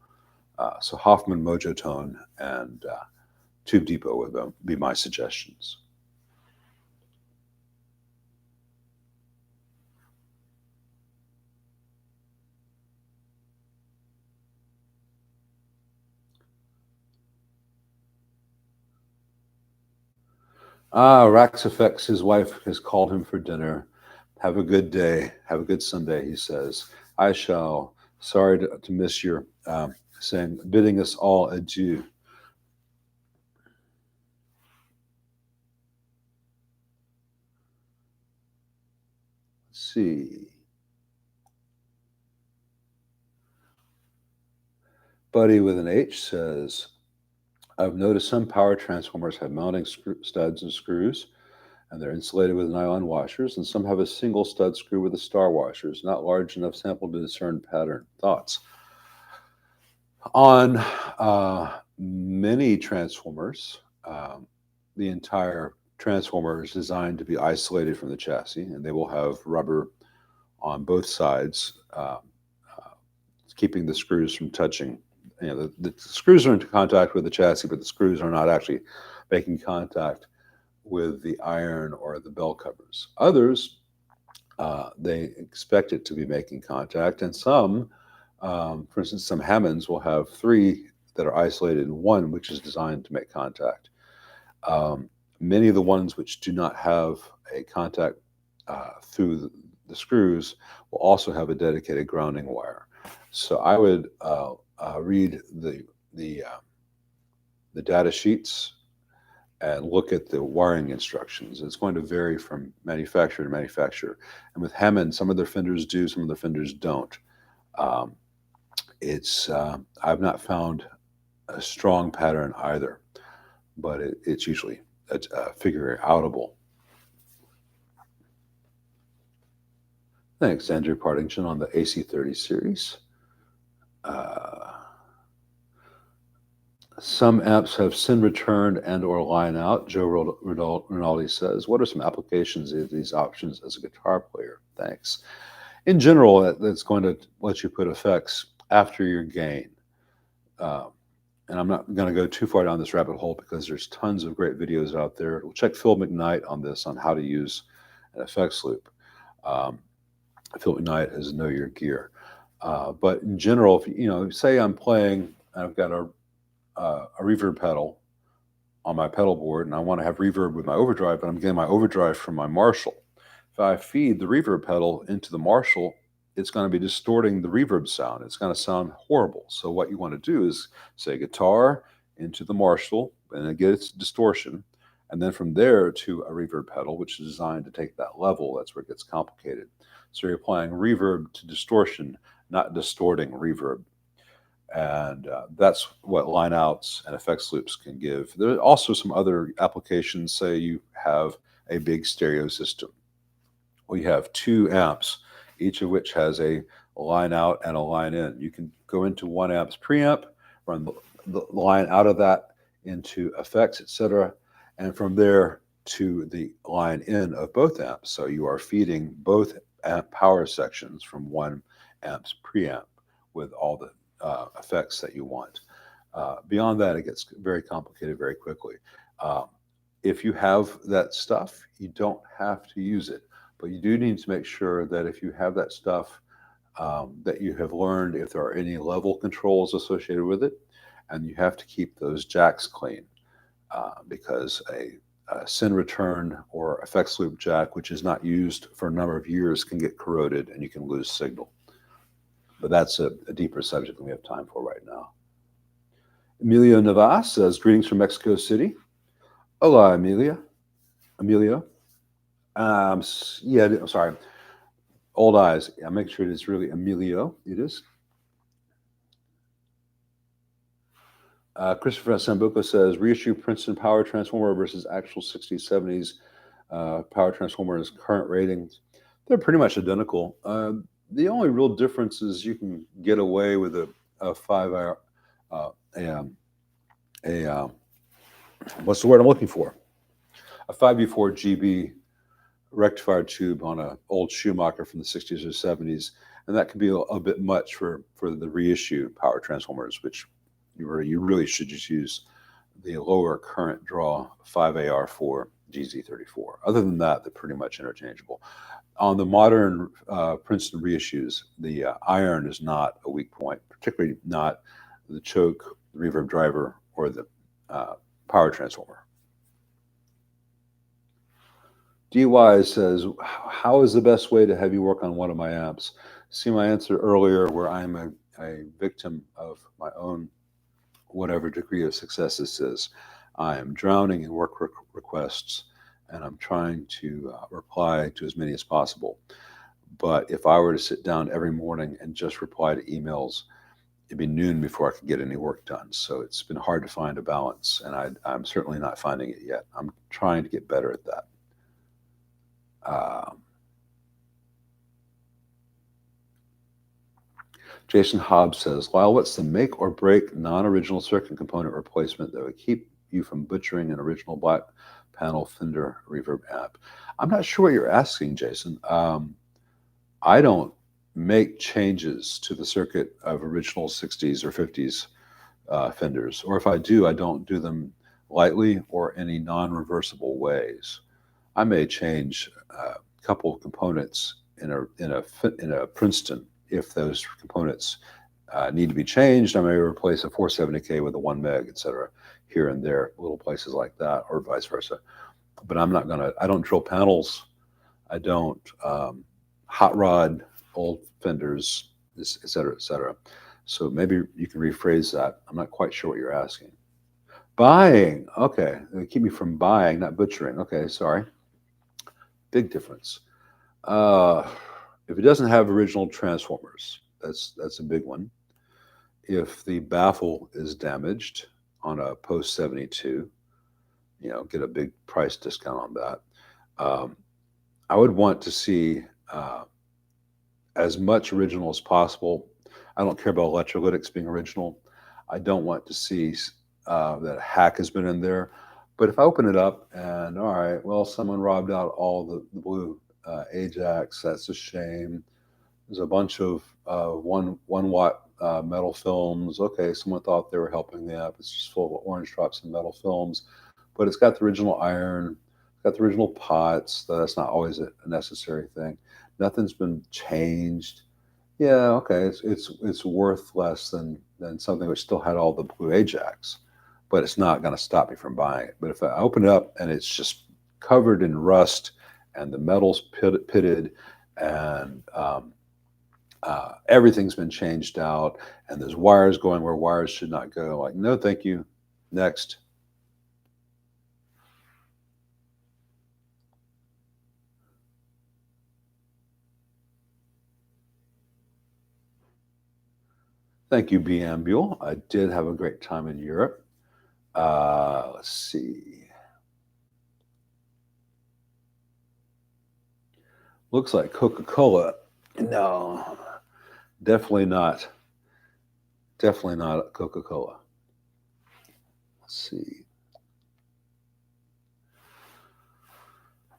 Speaker 1: So Hoffman, Mojo Tone, and Tube Depot would be my suggestions. Rax Effects, his wife has called him for dinner. Have a good day. Have a good Sunday, he says. I shall. Sorry to miss your saying, bidding us all adieu. Let's see. Buddy with an H says, I've noticed some power transformers have mounting studs and screws, and they're insulated with nylon washers, and some have a single stud screw with a star washers, not large enough sample to discern pattern. Thoughts? On many transformers, the entire transformer is designed to be isolated from the chassis, and they will have rubber on both sides, keeping the screws from touching. The screws are in contact with the chassis, but the screws are not actually making contact with the iron or the bell covers. Others, they expect it to be making contact, and some, for instance, some Hammonds will have three that are isolated in one, which is designed to make contact. Many of the ones which do not have a contact through the screws will also have a dedicated grounding wire. So I would read the data sheets and look at the wiring instructions. It's going to vary from manufacturer to manufacturer. And with Hammond, some of their fenders do, some of their fenders don't. I've not found a strong pattern either, but it's usually figure outable. Thanks, Andrew Partington, on the AC30 series. Some apps have SIN returned and or line out. Joe Rinaldi says, what are some applications of these options as a guitar player? Thanks. In general, that's going to let you put effects after your gain. And I'm not going to go too far down this rabbit hole because there's tons of great videos out there. We'll check Phil McKnight on this, on how to use an effects loop. Phil McKnight is Know Your Gear. But in general, if say I'm playing, I've got a reverb pedal on my pedal board, and I want to have reverb with my overdrive, but I'm getting my overdrive from my Marshall. If I feed the reverb pedal into the Marshall, it's going to be distorting the reverb sound. It's going to sound horrible. So what you want to do is say guitar into the Marshall, and it gets distortion, and then from there to a reverb pedal, which is designed to take that level. That's where it gets complicated. So you're applying reverb to distortion, not distorting reverb. And that's what lineouts and effects loops can give. There are also some other applications. Say you have a big stereo system. We have two amps, each of which has a line out and a line in. You can go into one amp's preamp, run the line out of that into effects, etc., and from there to the line in of both amps. So you are feeding both amp power sections from one amp's preamp with all the effects that you want. Beyond that, it gets very complicated very quickly. If you have that stuff, you don't have to use it, but you do need to make sure that if you have that stuff, that you have learned if there are any level controls associated with it, and you have to keep those jacks clean. because a SYN return or effects loop jack, which is not used for a number of years, can get corroded and you can lose signal. But that's a deeper subject than we have time for right now. Emilio Navas says, greetings from Mexico City. Hola, Emilio. Emilio. Yeah, I'm sorry. Old eyes. I'll make sure it is really Emilio. It is. Christopher Sambuco says, reissue Princeton power transformer versus actual 60s, 70s power transformer is current ratings. They're pretty much identical. The only real difference is you can get away with a 5-hour, what's the word I'm looking for? A 5V4 GB rectifier tube on an old Schumacher from the 60s or 70s. And that can be a bit much for the reissue power transformers, which you really should just use the lower current draw 5AR4 GZ34. Other than that, they're pretty much interchangeable. On the modern Princeton reissues, the iron is not a weak point, particularly not the choke, the reverb driver, or the power transformer. DY says, how is the best way to have you work on one of my amps? See my answer earlier where I'm a victim of my own whatever degree of success this is. I am drowning in work requests, and I'm trying to reply to as many as possible. But if I were to sit down every morning and just reply to emails, it'd be noon before I could get any work done. So it's been hard to find a balance, and I'm certainly not finding it yet. I'm trying to get better at that. Jason Hobbs says, Lyle, what's the make or break non-original circuit component replacement that would keep you from butchering an original black panel Fender reverb amp? I'm not sure what you're asking, Jason. I don't make changes to the circuit of original 60s or 50s Fenders, or if I do, I don't do them lightly or any non-reversible ways. I may change a couple of components in a Princeton if those components need to be changed. I may replace a 470K with a 1 meg, etc., here and there, little places like that, or vice versa. But I don't drill panels. I don't hot rod old Fenders, etc., etc. So maybe you can rephrase that. I'm not quite sure what you're asking. Buying, okay. Keep me from buying, not butchering. Okay, sorry. Big difference. If it doesn't have original transformers, that's a big one. If the baffle is damaged on a post 72, get a big price discount on that. I would want to see as much original as possible. I don't care about electrolytics being original. I don't want to see that a hack has been in there. But if I open it up and, all right, well, someone robbed out all the blue Ajax, that's a shame. There's a bunch of 1 watt metal films. Okay, someone thought they were helping the amp. It's just full of orange drops and metal films. But it's got the original iron, it's got the original pots. That's not always a necessary thing. Nothing's been changed. Yeah, okay, it's worth less than something which still had all the blue Ajax, but it's not going to stop me from buying it. But if I open it up and it's just covered in rust and the metal's pitted and everything's been changed out and there's wires going where wires should not go, like, no, thank you, next. Thank you, Beambule. I did have a great time in Europe. Let's see. Looks like Coca-Cola. No, definitely not. Definitely not Coca-Cola. Let's see.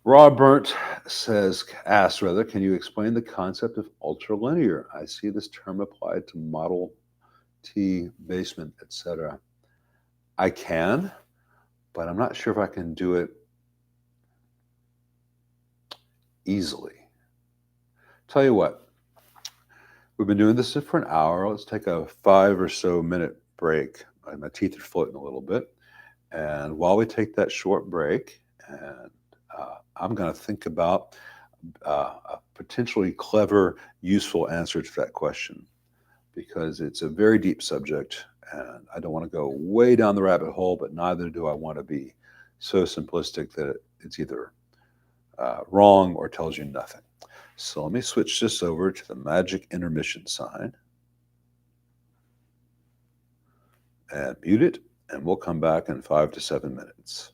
Speaker 1: Raw Burnt asks, can you explain the concept of ultralinear? I see this term applied to Model T, basement, etc. I can, but I'm not sure if I can do it easily. Tell you what, we've been doing this for an hour. Let's take a 5 or so minute break. My teeth are floating a little bit. And while we take that short break, and I'm going to think about a potentially clever, useful answer to that question because it's a very deep subject and I don't want to go way down the rabbit hole, but neither do I want to be so simplistic that it's either wrong or tells you nothing. So let me switch this over to the magic intermission sign and mute it, and we'll come back in 5 to 7 minutes.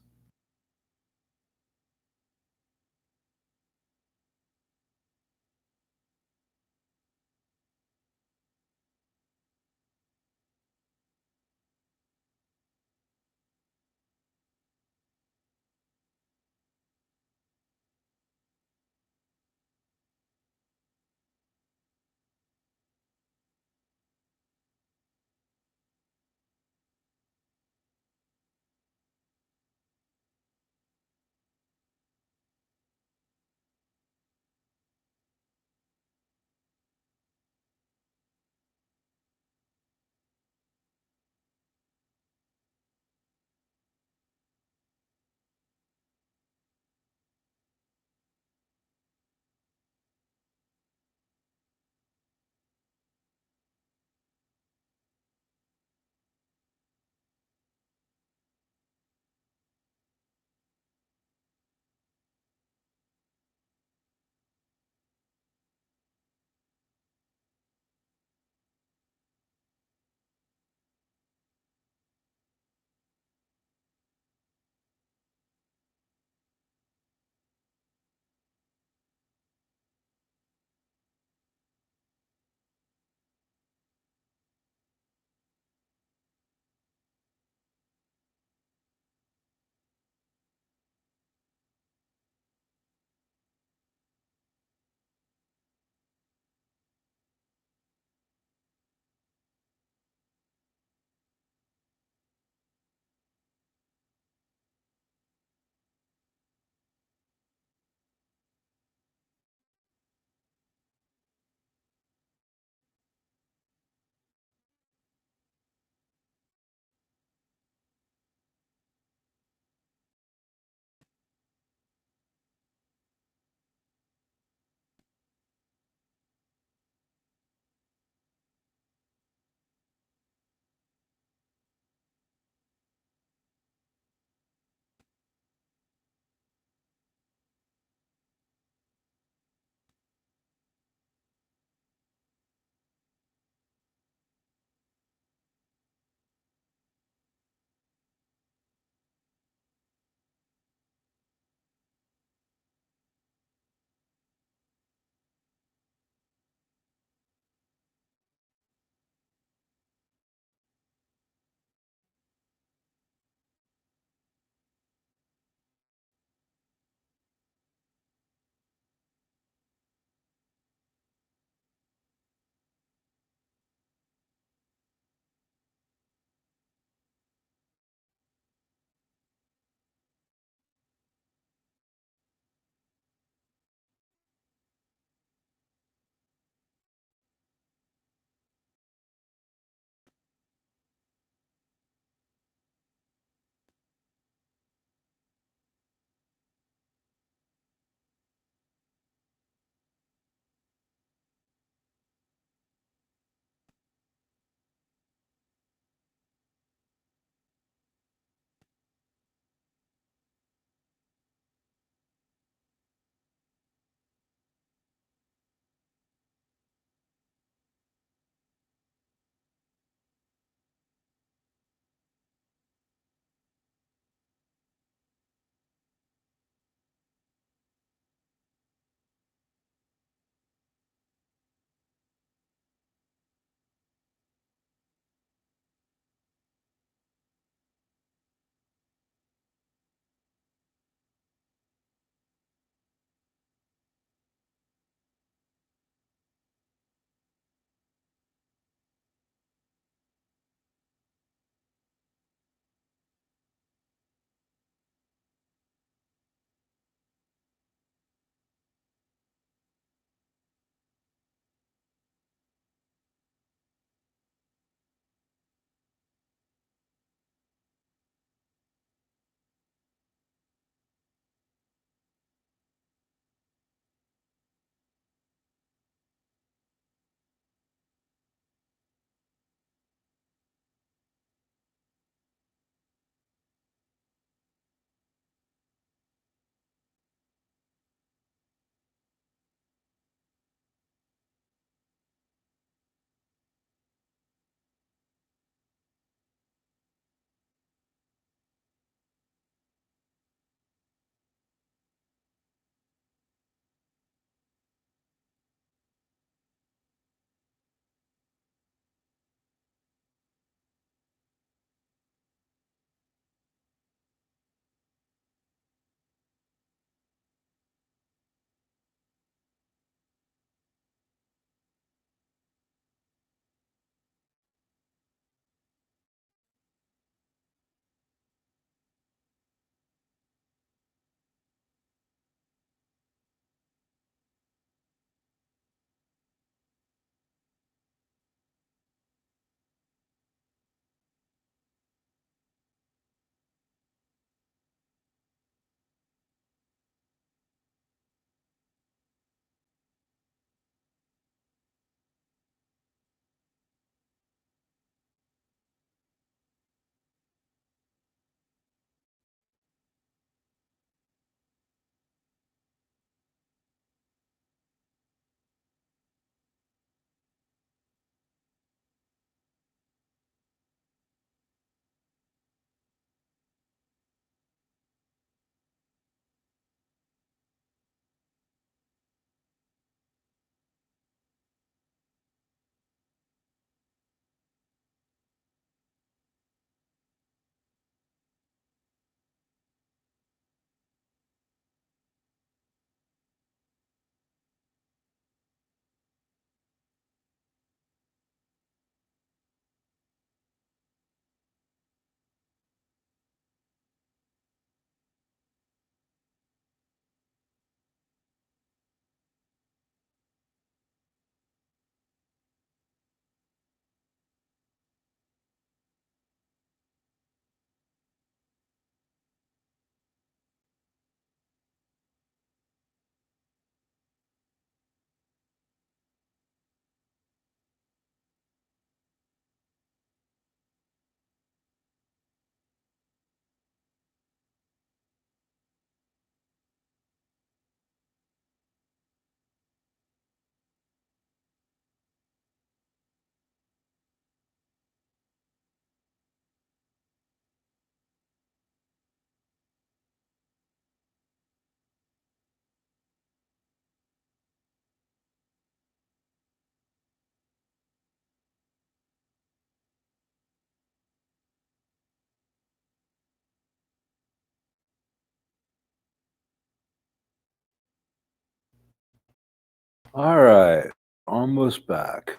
Speaker 1: All right, almost back.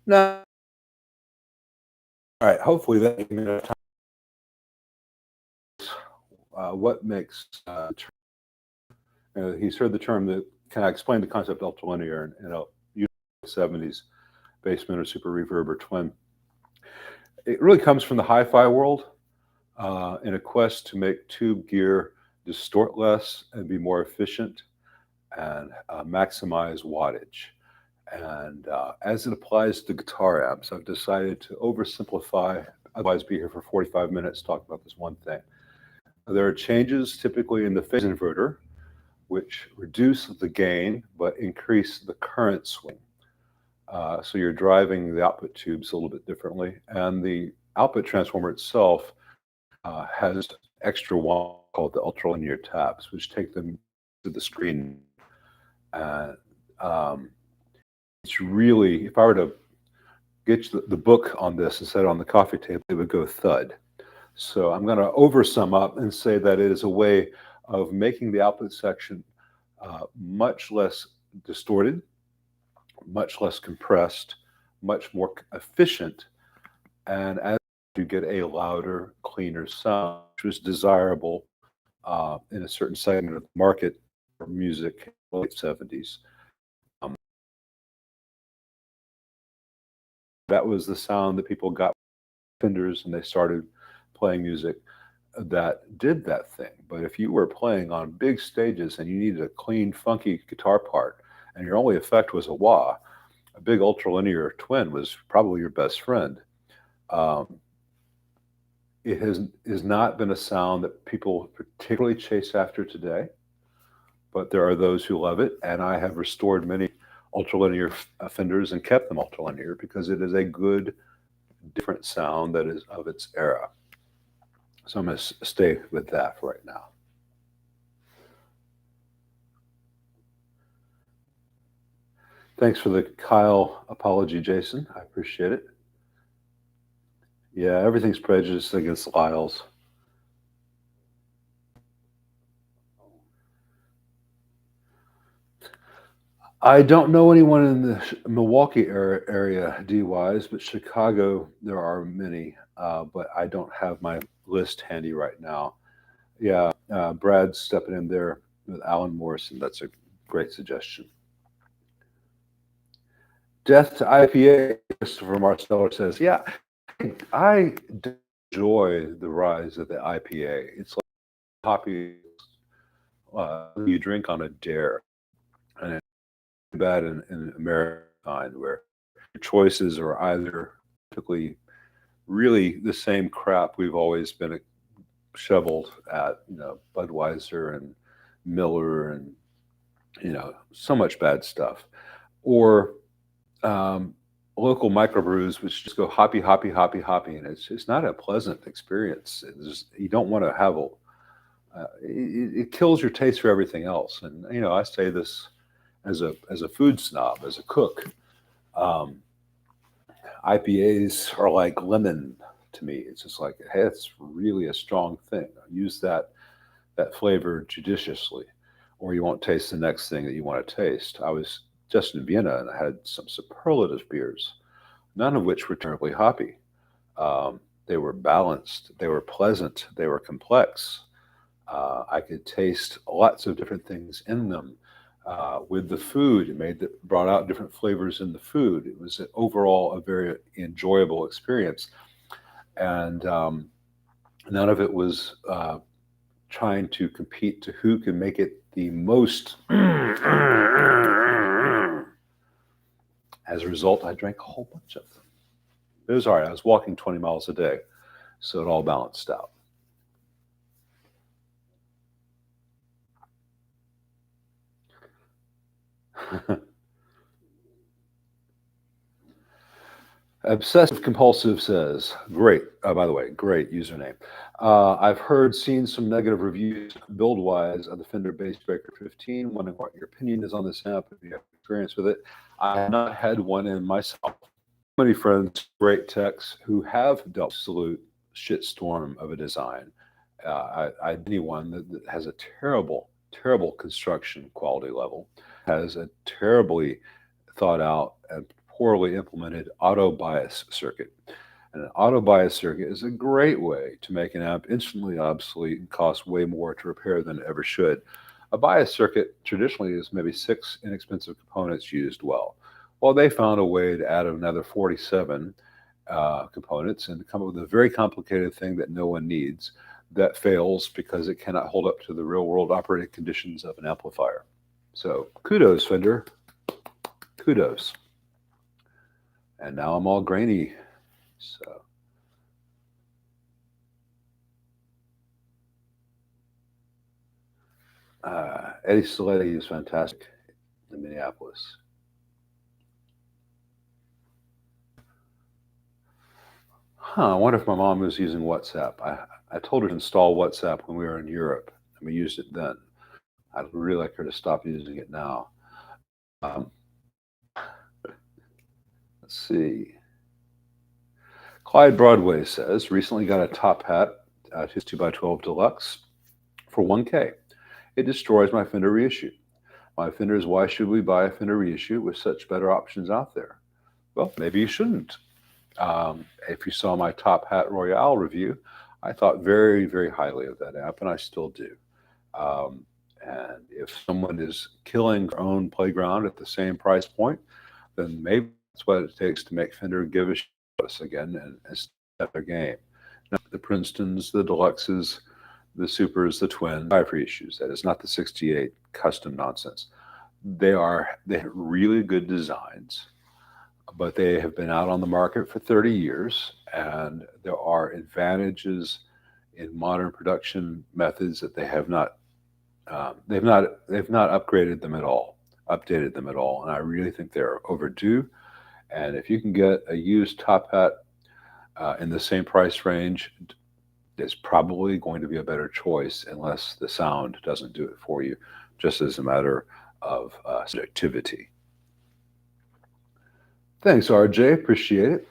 Speaker 1: Now, all right, hopefully that gave me enough time. What makes he's heard the term that can I explain the concept of ultralinear and UTC basement or super reverb or twin. It really comes from the hi-fi world in a quest to make tube gear distort less and be more efficient and maximize wattage. And as it applies to guitar amps, I've decided to oversimplify, otherwise be here for 45 minutes talking about this one thing. There are changes typically in the phase inverter, which reduce the gain but increase the current swing. So you're driving the output tubes a little bit differently. And the output transformer itself has extra one called the ultralinear tabs, which take them to the screen. And it's really, if I were to get the book on this and set it on the coffee table, it would go thud. So I'm going to oversum up and say that it is a way of making the output section much less distorted, much less compressed, much more efficient, and as you get a louder, cleaner sound, which was desirable in a certain segment of the market for music in the late 70s. That was the sound that people got Fenders and they started playing music that did that thing. But if you were playing on big stages and you needed a clean, funky guitar part, and your only effect was a wah, a big ultralinear twin was probably your best friend. Um, it has not been a sound that people particularly chase after today, but there are those who love it, and I have restored many ultralinear Fenders and kept them ultralinear because it is a good, different sound that is of its era. So I'm going to stay with that for right now. Thanks for the Kyle apology, Jason. I appreciate it. Yeah, everything's prejudiced against Lyles. I don't know anyone in the Milwaukee area D-wise, but Chicago, there are many, but I don't have my list handy right now. Yeah, Brad's stepping in there with Alan Morrison. That's a great suggestion. Death to IPA, Christopher Marsteller says, yeah, I enjoy the rise of the IPA. It's like coffee you drink on a dare. And it's bad in America where your choices are either typically really the same crap we've always been shoveled at, Budweiser and Miller and, so much bad stuff. Or local microbrews, which just go hoppy, hoppy, hoppy, hoppy, and it's not a pleasant experience. You don't want to have it kills your taste for everything else. And I say this as a food snob, as a cook. Um, IPAs are like lemon to me. It's just like, hey, it's really a strong thing. Use that flavor judiciously, or you won't taste the next thing that you want to taste. I was just in Vienna and I had some superlative beers, none of which were terribly hoppy. They were balanced, they were pleasant, they were complex. I could taste lots of different things in them. With the food, brought out different flavors in the food. It was overall a very enjoyable experience, and none of it was trying to compete to who can make it the most. As a result, I drank a whole bunch of them. It was all right. I was walking 20 miles a day, so it all balanced out. Obsessive compulsive says, great. By the way, great username. I've seen some negative reviews build wise of the Fender Bassbreaker 15. Wondering what your opinion is on this amp, if you have experience with it. I have not had one in myself. Many friends, great techs who have dealt absolute shitstorm of a design. I anyone that has a terrible, terrible construction quality level, has a terribly thought out and poorly implemented auto bias circuit. And an auto bias circuit is a great way to make an amp instantly obsolete and cost way more to repair than it ever should. A bias circuit traditionally is maybe 6 inexpensive components used well. Well, they found a way to add another 47 components and come up with a very complicated thing that no one needs that fails because it cannot hold up to the real world operating conditions of an amplifier. So kudos, Fender. Kudos. And now I'm all grainy. So Eddie Stiletti is fantastic in Minneapolis. I wonder if my mom was using WhatsApp. I told her to install WhatsApp when we were in Europe, and we used it then. I'd really like her to stop using it now. Um, let's see. Clyde Broadway says, recently got a top hat at his 2x12 Deluxe for $1K. It destroys my Fender reissue. My Fender is, why should we buy a Fender reissue with such better options out there? Well, maybe you shouldn't. If you saw my Top Hat Royale review, I thought very, very highly of that amp, and I still do. And if someone is killing their own playground at the same price point, then maybe that's what it takes to make Fender give a shit us again and step their game. Not the Princetons, the Deluxes, the Supers, the Twins, 5 reissues. That is not the 68 custom nonsense. They have really good designs, but they have been out on the market for 30 years, and there are advantages in modern production methods that they have not. They've not upgraded them at all, updated them at all, and I really think they're overdue. And if you can get a used Top Hat in the same price range, it's probably going to be a better choice, unless the sound doesn't do it for you, just as a matter of subjectivity. Thanks, RJ. Appreciate it.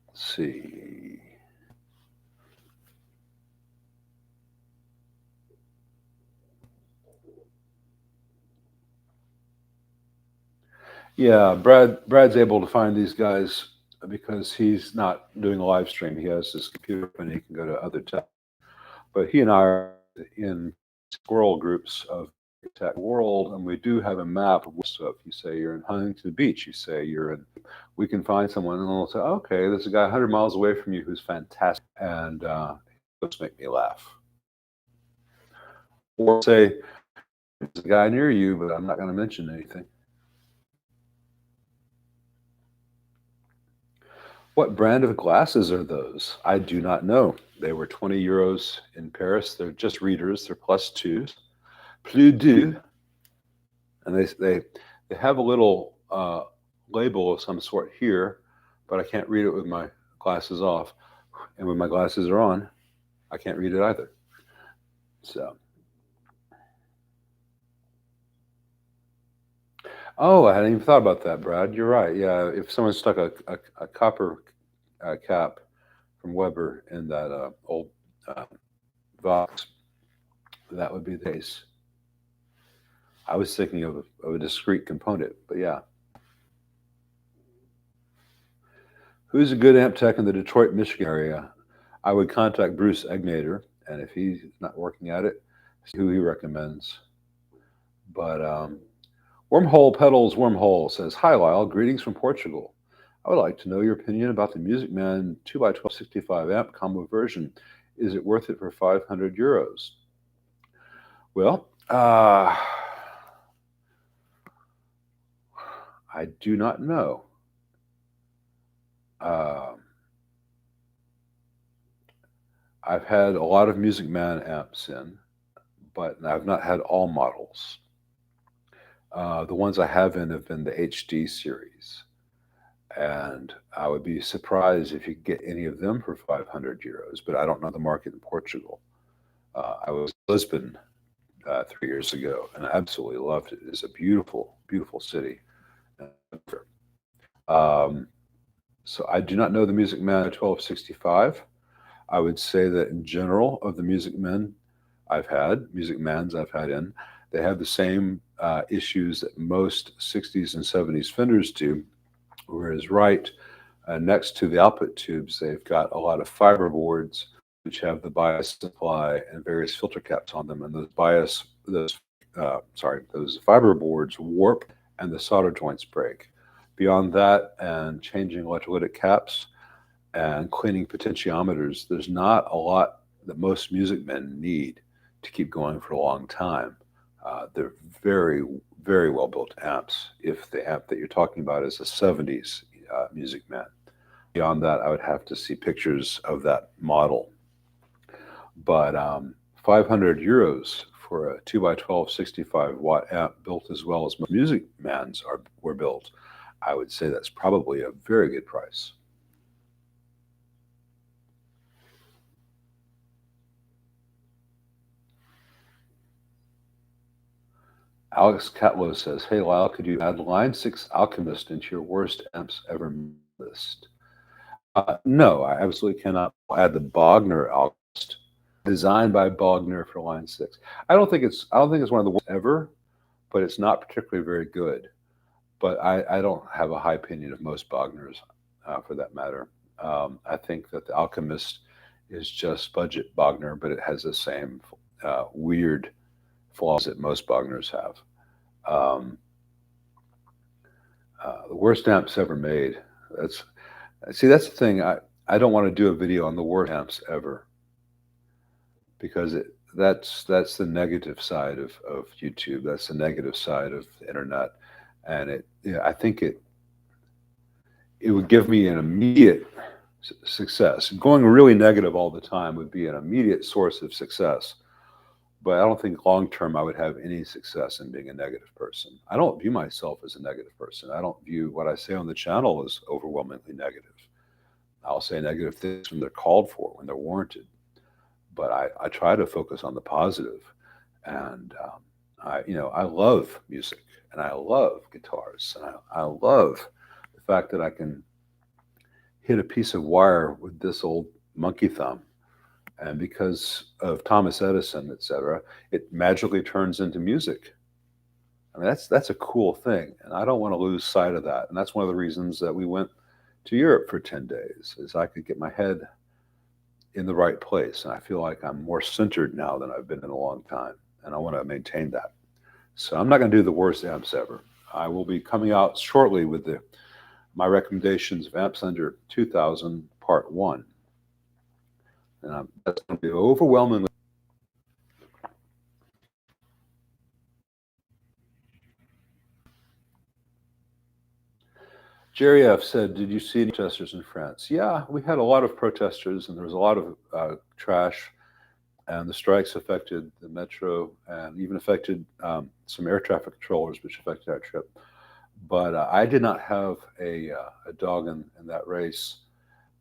Speaker 1: Let's see. Yeah, Brad's able to find these guys because he's not doing a live stream. He has his computer and he can go to other tabs. But he and I are in squirrel groups of tech world, and we do have a map. So if you say you're in Huntington Beach, you say you're in, we can find someone, and they'll say, okay, there's a guy 100 miles away from you who's fantastic, and just make me laugh. Or say, there's a guy near you, but I'm not going to mention anything. What brand of glasses are those? I do not know. They were 20 euros in Paris. They're just readers. They're +2s. Plus deux. And they have a little label of some sort here, but I can't read it with my glasses off. And when my glasses are on, I can't read it either. So. Oh, I hadn't even thought about that, Brad. You're right. Yeah, if someone stuck a copper cap from Weber in that old Vox, that would be the case. I was thinking of a discrete component, but yeah. Who's a good amp tech in the Detroit, Michigan area? I would contact Bruce Egnator, and if he's not working at it, see who he recommends. But Wormhole Pedals Wormhole says, hi, Lyle. Greetings from Portugal. I would like to know your opinion about the Music Man 2x1265 amp combo version. Is it worth it for 500 euros? Well, I do not know. I've had a lot of Music Man amps in, but I've not had all models. The ones I have in have been the HD series, and I would be surprised if you could get any of them for 500 euros, but I don't know the market in Portugal. I was in Lisbon 3 years ago, and I absolutely loved it. It's a beautiful, beautiful city. So I do not know the Music Man 1265. I would say that in general, of the music mans I've had in, they have the same issues that most 60s and 70s Fenders do, whereas right next to the output tubes, they've got a lot of fiber boards which have the bias supply and various filter caps on them, and those fiber boards warp and the solder joints break. Beyond that, and changing electrolytic caps and cleaning potentiometers, there's not a lot that most music men need to keep going for a long time. They're very, very well built amps if the amp that you're talking about is a 70s music man. Beyond that, I would have to see pictures of that model. But 500 euros for a 2x12 65-watt amp built as well as most music mans were built, I would say that's probably a very good price. Alex Catlow says, "Hey Lyle, could you add Line 6 Alchemist into your worst amps ever list?" No, I absolutely cannot add the Bogner Alchemist, designed by Bogner for Line 6. I don't think it's one of the worst ever, but it's not particularly very good. But I don't have a high opinion of most Bogners, for that matter. I think that the Alchemist is just budget Bogner, but it has the same weird flaws that most Bogners have. The worst amps ever made. That's the thing. I don't want to do a video on the worst amps ever, because that's the negative side of YouTube. That's the negative side of the internet, and I think it would give me an immediate success. Going really negative all the time would be an immediate source of success. But I don't think long term I would have any success in being a negative person. I don't view myself as a negative person. I don't view what I say on the channel as overwhelmingly negative. I'll say negative things when they're called for, when they're warranted. But I try to focus on the positive. And I love music, and I love guitars, and I love the fact that I can hit a piece of wire with this old monkey thumb. And because of Thomas Edison, etc., it magically turns into music. I mean, that's a cool thing, and I don't want to lose sight of that. And that's one of the reasons that we went to Europe for 10 days, is I could get my head in the right place. And I feel like I'm more centered now than I've been in a long time, and I want to maintain that. So I'm not going to do the worst amps ever. I will be coming out shortly with my recommendations of amps under 2000 Part 1. And that's going to be overwhelmingly. Jerry F. said, "Did you see any protesters in France?" Yeah, we had a lot of protesters, and there was a lot of trash, and the strikes affected the metro and even affected some air traffic controllers, which affected our trip. But I did not have a dog in that race.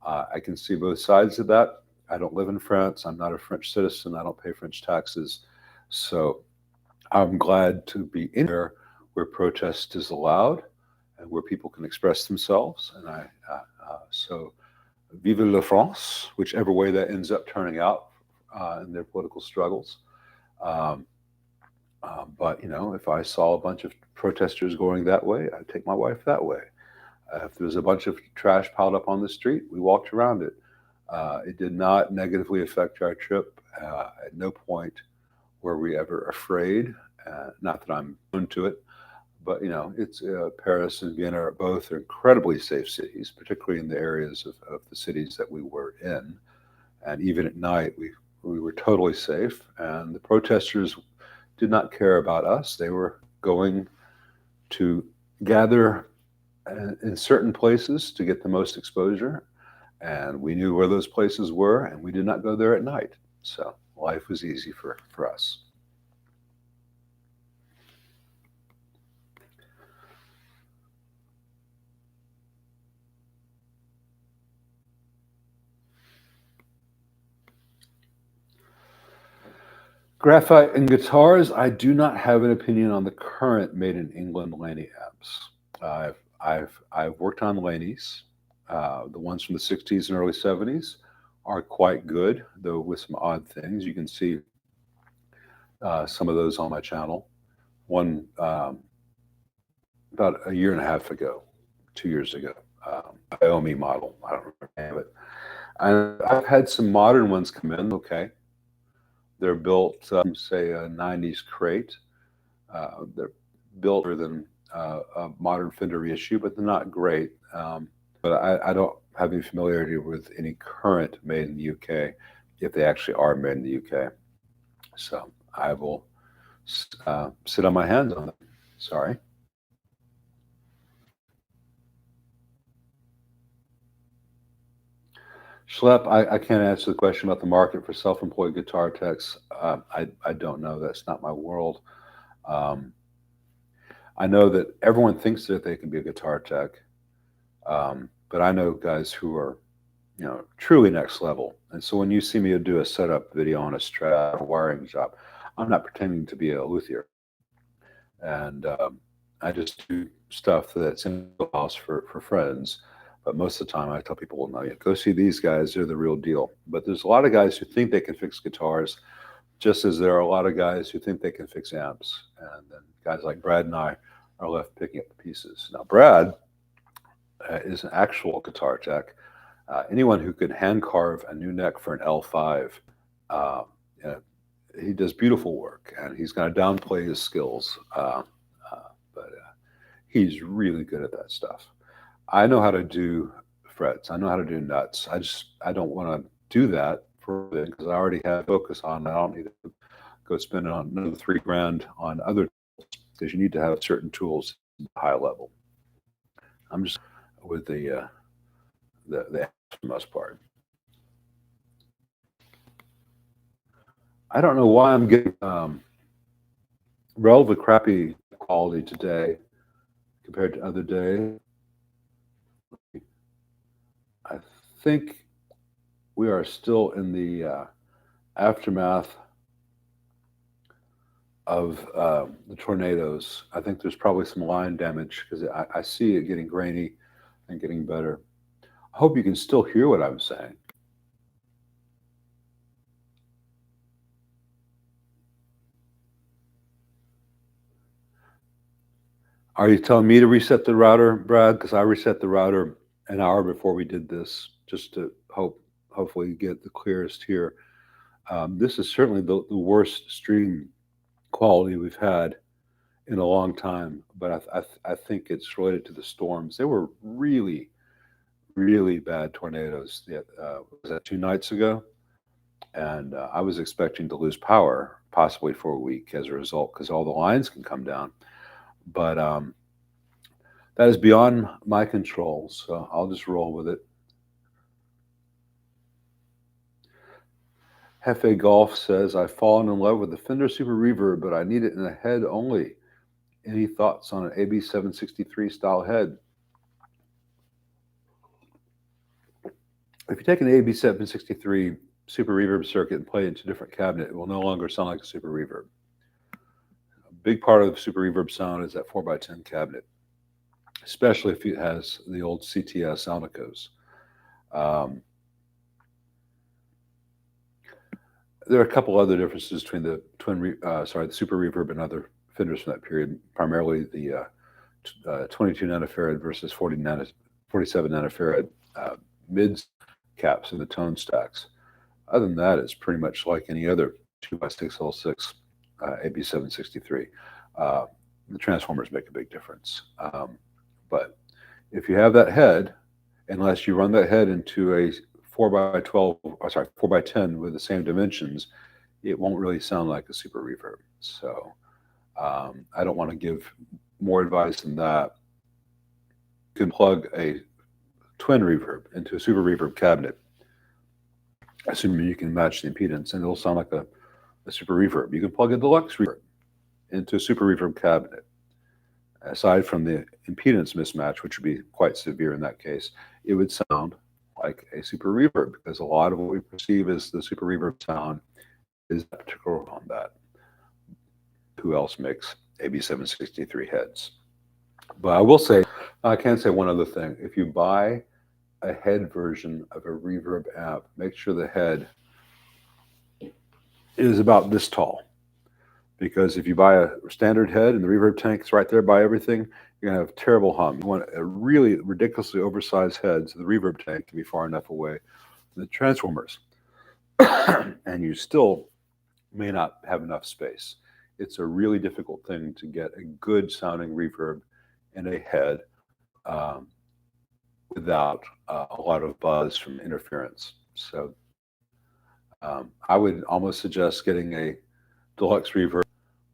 Speaker 1: I can see both sides of that. I don't live in France. I'm not a French citizen. I don't pay French taxes. So I'm glad to be in there where protest is allowed and where people can express themselves. And so vive la France, whichever way that ends up turning out in their political struggles. But, if I saw a bunch of protesters going that way, I'd take my wife that way. If there was a bunch of trash piled up on the street, we walked around it. It did not negatively affect our trip. At no point were we ever afraid. Not that I'm prone to it, but it's Paris and Vienna are both incredibly safe cities, particularly in the areas of the cities that we were in. And even at night, we were totally safe. And the protesters did not care about us. They were going to gather in certain places to get the most exposure. And we knew where those places were, and we did not go there at night. So life was easy for us. Graphite and guitars, I do not have an opinion on the current made in England Laney amps. I've worked on Laneys, the ones from the 60s and early 70s, are quite good, though with some odd things. You can see some of those on my channel. One about a year and a half ago, 2 years ago, Xiaomi model. I don't remember it. I've had some modern ones come in. Okay, they're built, say, a '90s crate. They're built better than a modern fender reissue, but they're not great. But I don't have any familiarity with any current made in the UK, if they actually are made in the UK. So I will sit on my hands on them. Sorry. Schlep, I can't answer the question about the market for self-employed guitar techs. I don't know. That's not my world. Um, I know that everyone thinks that they can be a guitar tech, but I know guys who are, truly next level. And so when you see me do a setup video on a Strat or wiring job, I'm not pretending to be a luthier. And I just do stuff that's in the house for friends. But most of the time, I tell people, well, no, go see these guys. They're the real deal. But there's a lot of guys who think they can fix guitars, just as there are a lot of guys who think they can fix amps. And then guys like Brad and I are left picking up the pieces. Now, Brad is an actual guitar tech. Anyone who could hand carve a new neck for an L5, uh, you know, he does beautiful work, and he's going to downplay his skills, but he's really good at that stuff. I know how to do frets. I know how to do nuts. I don't want to do that for it because I already have focus on that. I don't need to go spend on another $3,000 on other tools because you need to have certain tools at a high level. I'm just with the for the most part. I don't know why I'm getting relatively crappy quality today compared to other days. I think we are still in the aftermath of the tornadoes. I think there's probably some line damage because I see it getting grainy and getting better. I hope you can still hear what I'm saying. Are you telling me to reset the router, Brad? Because I reset the router an hour before we did this, just to hopefully get the clearest here. This is certainly the worst stream quality we've had in a long time, but I think it's related to the storms. They were really, really bad tornadoes. Was that 2 nights ago? And I was expecting to lose power possibly for a week as a result because all the lines can come down. But that is beyond my control, so I'll just roll with it. Hefe Golf says, I've fallen in love with the Fender Super Reverb, but I need it in a head only. Any thoughts on an AB763 style head? If you take an AB763 Super Reverb circuit and play it into a different cabinet, it will no longer sound like a Super Reverb. A big part of the Super Reverb sound is that 4x10 cabinet, especially if it has the old CTS Alnicos. There are a couple other differences between the the Super Reverb and other Fenders from that period, primarily the 22 nanofarad versus 47 nanofarad mids caps in the tone stacks. Other than that, it's pretty much like any other 2x6L6 AB763. The transformers make a big difference. But if you have that head, unless you run that head into a 4x12, or sorry, 4x10 with the same dimensions, it won't really sound like a Super Reverb. So I don't want to give more advice than that. You can plug a twin reverb into a Super Reverb cabinet, assuming you can match the impedance, and it'll sound like a Super Reverb. You can plug a deluxe reverb into a Super Reverb cabinet. Aside from the impedance mismatch, which would be quite severe in that case, it would sound like a Super Reverb because a lot of what we perceive as the Super Reverb sound is that particular on that. Who else makes AB763 heads? But I will say, I can say one other thing. If you buy a head version of a reverb amp, make sure the head is about this tall. Because if you buy a standard head and the reverb tank's right there by everything, you're gonna have terrible hum. You want a really ridiculously oversized head so the reverb tank can be far enough away from the transformers. And you still may not have enough space. It's a really difficult thing to get a good sounding reverb in a head um, without a lot of buzz from interference. So I would almost suggest getting a deluxe reverb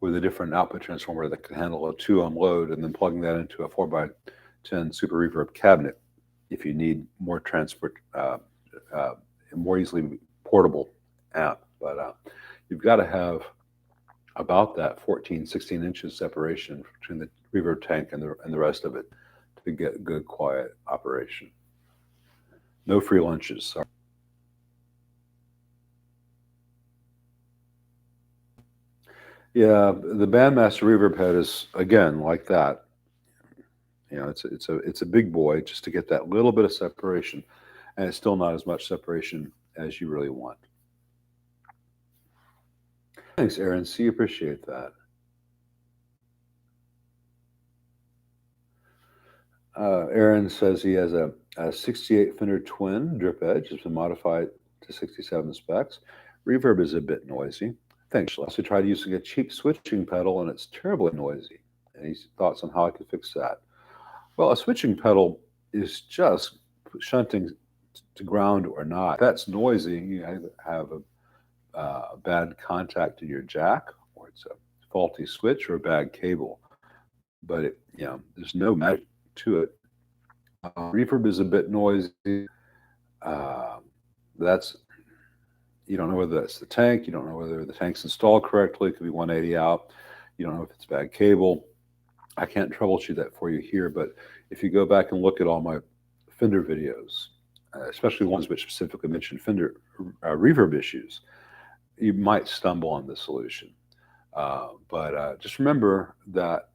Speaker 1: with a different output transformer that can handle a 2-ohm load, and then plugging that into a 4x10 super reverb cabinet if you need more transport, more easily portable amp. But you've got to have about that 14, 16 inches separation between the reverb tank and the rest of it to get good quiet operation. No free lunches. Sorry. Yeah, the Bandmaster reverb head is again like that. You know, it's a big boy just to get that little bit of separation, and it's still not as much separation as you really want. Thanks, Aaron. See, appreciate that. Aaron says he has a 68 Fender Twin drip edge. It's been modified to 67 specs. Reverb is a bit noisy. Thanks. I also tried using a cheap switching pedal, and it's terribly noisy. Any thoughts on how I could fix that? Well, a switching pedal is just shunting to ground or not. If that's noisy, you either have a bad contact to your jack, or it's a faulty switch or a bad cable. But there's no magic to it. Reverb is a bit noisy. That's you don't know whether that's the tank. You don't know whether the tank's installed correctly. It could be 180 out. You don't know if it's bad cable. I can't troubleshoot that for you here, but if you go back and look at all my Fender videos, especially ones which specifically mention Fender reverb issues, you might stumble on the solution. But just remember that.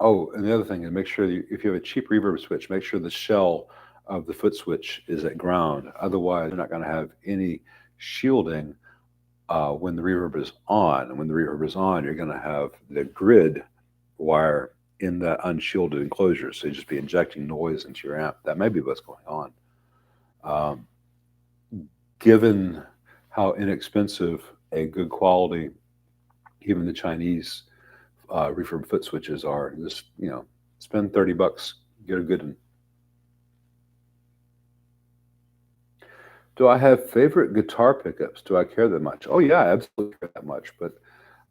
Speaker 1: Oh, and the other thing is make sure if you have a cheap reverb switch, make sure the shell of the foot switch is at ground. Otherwise, you're not going to have any shielding when the reverb is on. And when the reverb is on, you're going to have the grid wire in that unshielded enclosure. So you just be injecting noise into your amp. That may be what's going on. Given how inexpensive a good quality, even the Chinese reverb foot switches are, just spend $30, get a good one. Do I have favorite guitar pickups? Do I care that much? Oh yeah, I absolutely care that much, but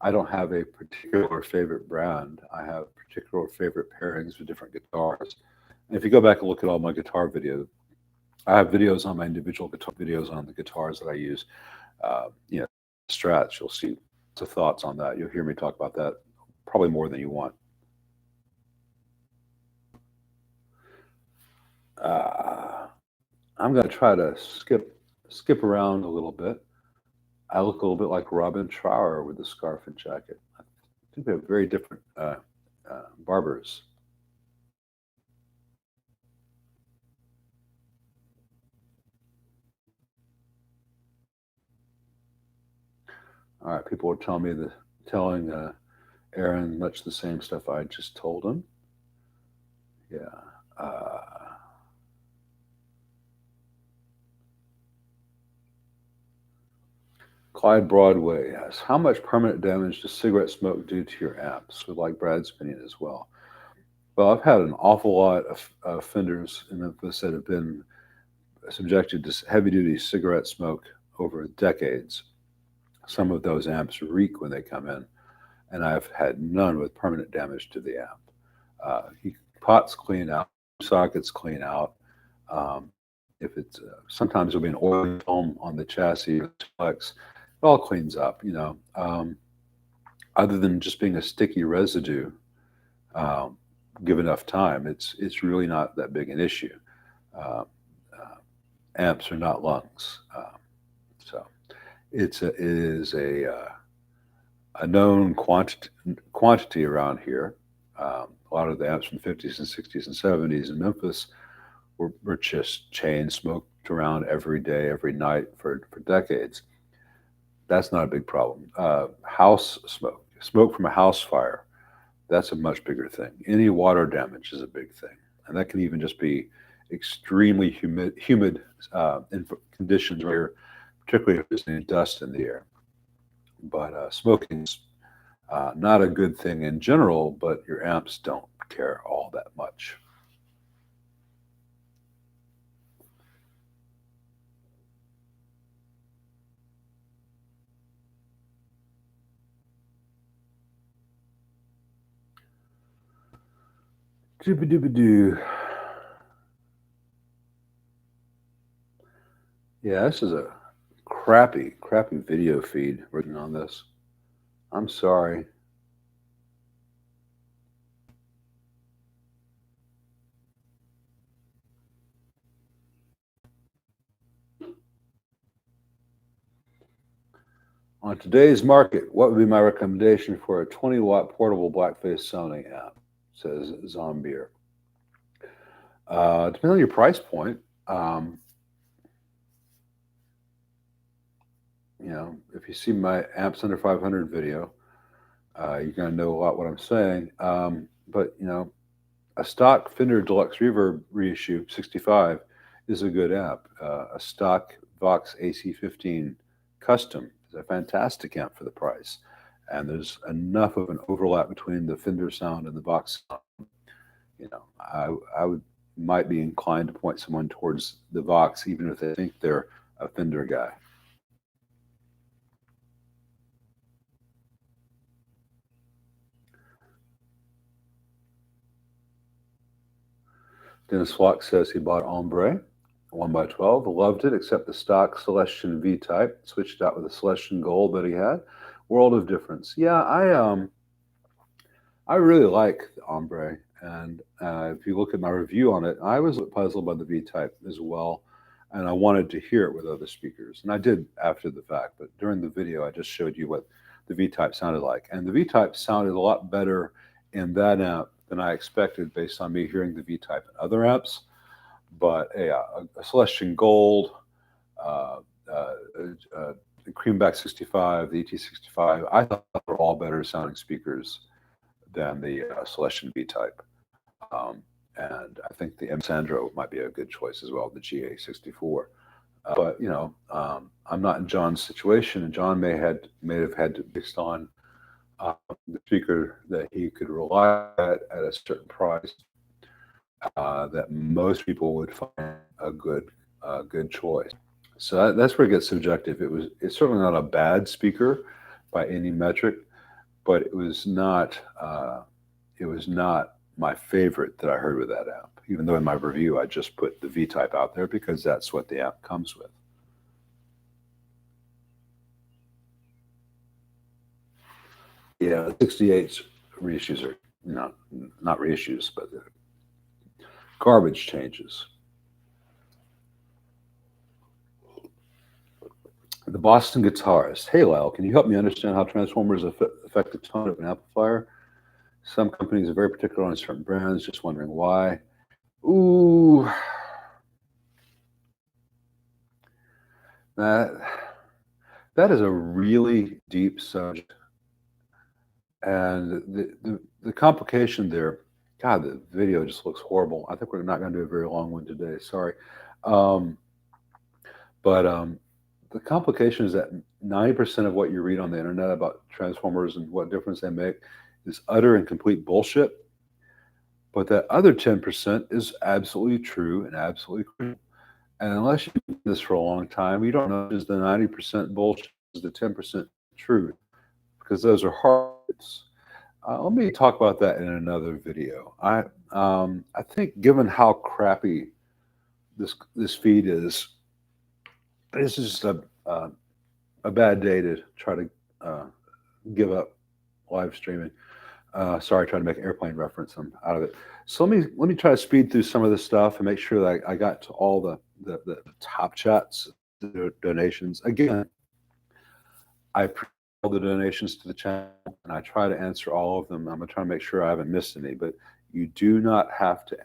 Speaker 1: I don't have a particular favorite brand. I have particular favorite pairings with different guitars. And if you go back and look at all my guitar videos, I have videos on my individual guitar videos on the guitars that I use. Strats, you'll see some thoughts on that. You'll hear me talk about that probably more than you want. I'm going to try to skip around a little bit. I look a little bit like Robin Trower with the scarf and jacket. I think they're very different barbers. All right, people are telling Aaron much the same stuff I just told him. Yeah. Clyde Broadway asks, how much permanent damage does cigarette smoke do to your amps? Would like Brad's opinion as well. Well, I've had an awful lot of Fenders in Memphis that have been subjected to heavy-duty cigarette smoke over decades. Some of those amps reek when they come in, and I've had none with permanent damage to the amp. Pots clean out, sockets clean out. If it's sometimes there'll be an oil film on the chassis, it all cleans up. Other than just being a sticky residue, give enough time, it's really not that big an issue. Amps are not lungs, so it is a known quantity around here. A lot of the amps from the 50s and 60s and 70s in Memphis were just chain smoked around every day, every night for decades. That's not a big problem. House smoke, smoke from a house fire, that's a much bigger thing. Any water damage is a big thing, and that can even just be extremely humid conditions where, particularly if there's any dust in the air. But smoking's not a good thing in general, but your amps don't care all that much. Doo-ba-doo-ba-doo. Yeah, this is a crappy video feed written on this. I'm sorry. On today's market, what would be my recommendation for a 20-watt portable blackface sounding amp? Says Zombier. Depending on your price point, if you see my amps under 500 video, you're going to know a lot what I'm saying. But a stock Fender Deluxe Reverb reissue 65 is a good amp. A stock Vox AC15 Custom is a fantastic amp for the price. And there's enough of an overlap between the Fender sound and the Vox sound. I might be inclined to point someone towards the Vox, even if they think they're a Fender guy. Dennis Flock says he bought Ombre 1x12, loved it, except the stock Celestion V-type, switched out with the Celestion Gold that he had. World of difference. Yeah, I really like the Ombre, and if you look at my review on it, I was puzzled by the V-type as well, and I wanted to hear it with other speakers, and I did after the fact, but during the video I just showed you what the V-type sounded like, and the V-type sounded a lot better in that amp than I expected based on me hearing the V-type in other amps. But a Celestion Gold, the Creamback 65, the ET65, I thought were all better sounding speakers than the Celestion V-type. And I think the M. Sandro might be a good choice as well, the GA64. But I'm not in John's situation, and John may have had to, based on the speaker that he could rely at a certain price, that most people would find a good choice. So that's where it gets subjective. It's certainly not a bad speaker by any metric, but it was not my favorite that I heard with that amp. Even though in my review I just put the V-type out there because that's what the amp comes with. Yeah, 68's reissues are not reissues, but garbage changes. The Boston guitarist. Hey, Lyle, can you help me understand how transformers affect the tone of an amplifier? Some companies are very particular on certain brands, just wondering why. Ooh. That is a really deep subject. And the complication there, God, the video just looks horrible. I think we're not going to do a very long one today. Sorry. But the complication is that 90% of what you read on the internet about transformers and what difference they make is utter and complete bullshit. But that other 10% is absolutely true and absolutely crucial. And unless you've done this for a long time, you don't know is the 90% bullshit is the 10% truth, because those are hard. Let me talk about that in another video. I think given how crappy this feed is, this is just a bad day to try to give up live streaming. Sorry, trying to make an airplane reference. I'm out of it. So let me try to speed through some of this stuff and make sure that I got to all the top chats, the donations. Again, I appreciate all the donations to the channel, and I try to answer all of them. I'm gonna try to make sure I haven't missed any. But you do not have to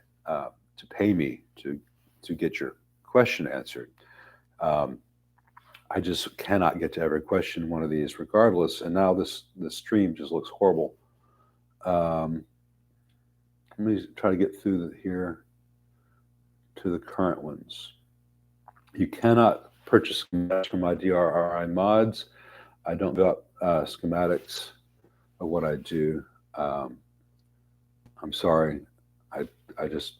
Speaker 1: pay me to to get your question answered. Um, I just cannot get to every question in one of these regardless. And now this stream just looks horrible. Let me try to get through here to the current ones. You cannot purchase schematics from my DRRI mods. I don't build schematics of what I do. I'm sorry. I just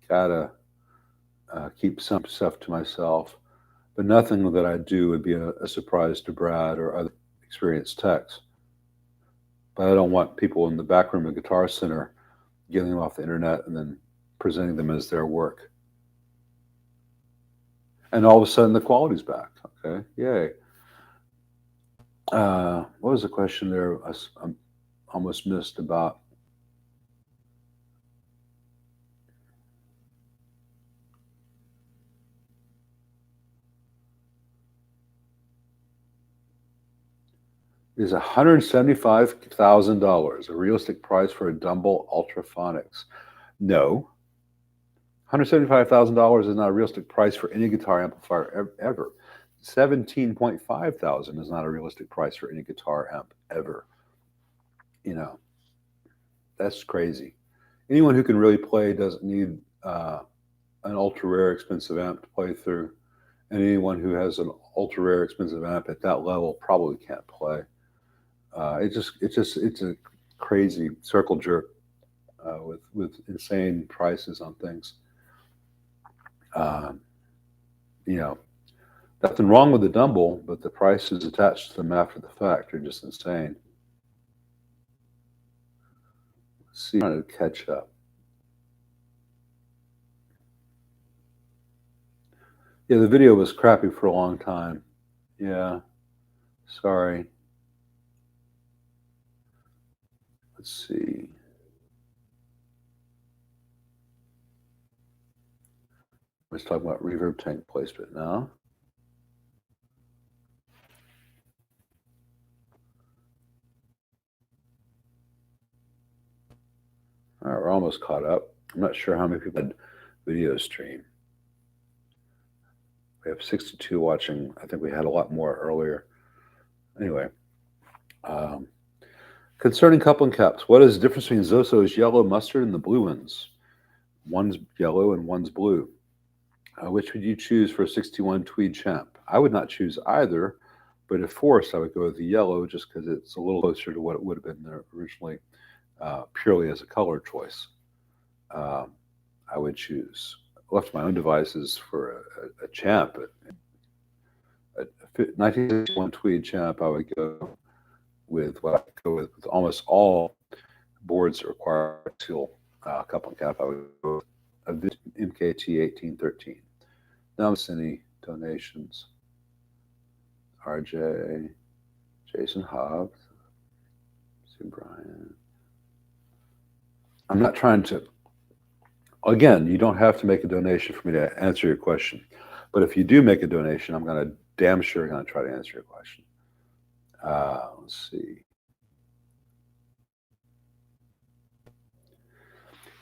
Speaker 1: gotta keep some stuff to myself. But nothing that I do would be a surprise to Brad or other experienced techs. But I don't want people in the back room of Guitar Center getting them off the internet and then presenting them as their work. And all of a sudden the quality's back. Okay, yay. What was the question there? I almost missed about. Is $175,000 a realistic price for a Dumble Ultraphonics? No. $175,000 is not a realistic price for any guitar amplifier ever. $17,500 is not a realistic price for any guitar amp ever. You know, that's crazy. Anyone who can really play doesn't need an ultra rare expensive amp to play through. And anyone who has an ultra rare expensive amp at that level probably can't play. It's a crazy circle jerk with insane prices on things. You know, nothing wrong with the Dumble, but the prices attached to them after the fact are just insane. Let's see, I'm trying to catch up. Yeah, the video was crappy for a long time. Yeah, sorry. Let's see. Let's talk about reverb tank placement now. All right, we're almost caught up. I'm not sure how many people had video stream. We have 62 watching. I think we had a lot more earlier. Anyway, concerning coupling caps, what is the difference between Zoso's yellow mustard and the blue ones? One's yellow and one's blue. Which would you choose for a 61 Tweed Champ? I would not choose either, but if forced, I would go with the yellow just because it's a little closer to what it would have been there originally, purely as a color choice. I would choose, left to my own devices, for a Champ. A 1961 Tweed Champ, I would go with what I go with almost all boards that require a seal coupling cap. I would go with a MKT 1813. Now, any donations? RJ, Jason Hobbs, Sue Bryan. I'm not trying to. Again, you don't have to make a donation for me to answer your question, but if you do make a donation, I'm gonna damn sure gonna try to answer your question. Let's see.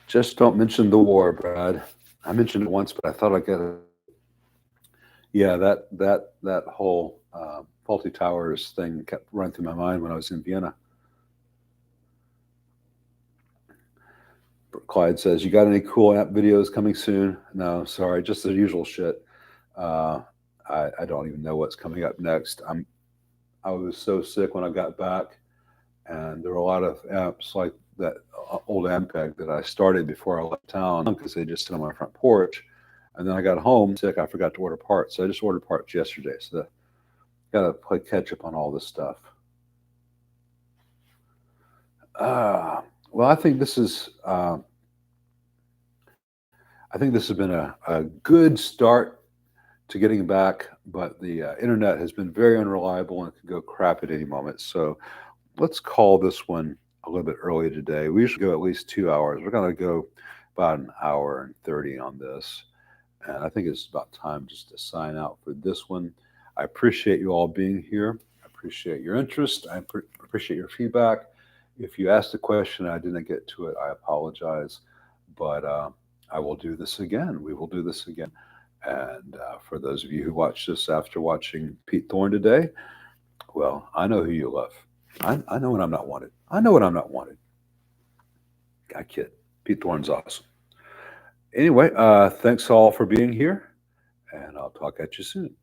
Speaker 1: Just don't mention the war, Brad. I mentioned it once, but I thought I'd get it. Yeah, that whole Faulty Towers thing kept running through my mind when I was in Vienna. Clyde says, "You got any cool app videos coming soon?" No, sorry, just the usual shit. I don't even know what's coming up next. I was so sick when I got back, and there were a lot of apps like that old Ampeg that I started before I left town because they just sit on my front porch. And then I got home sick. I forgot to order parts, so I just ordered parts yesterday. So got to play catch up on all this stuff. Well, I think this is. I think this has been a good start to getting back, but the internet has been very unreliable and it can go crap at any moment. So let's call this one a little bit early today. We usually go at least 2 hours. We're going to go about an hour and 30 on this. And I think it's about time just to sign out for this one. I appreciate you all being here. I appreciate your interest. I appreciate your feedback. If you asked a question and I didn't get to it, I apologize. But I will do this again. We will do this again. And for those of you who watched this after watching Pete Thorne today, well, I know who you love. I know when I'm not wanted. I know when I'm not wanted. I kid. Pete Thorne's awesome. Anyway, thanks all for being here, and I'll talk at you soon.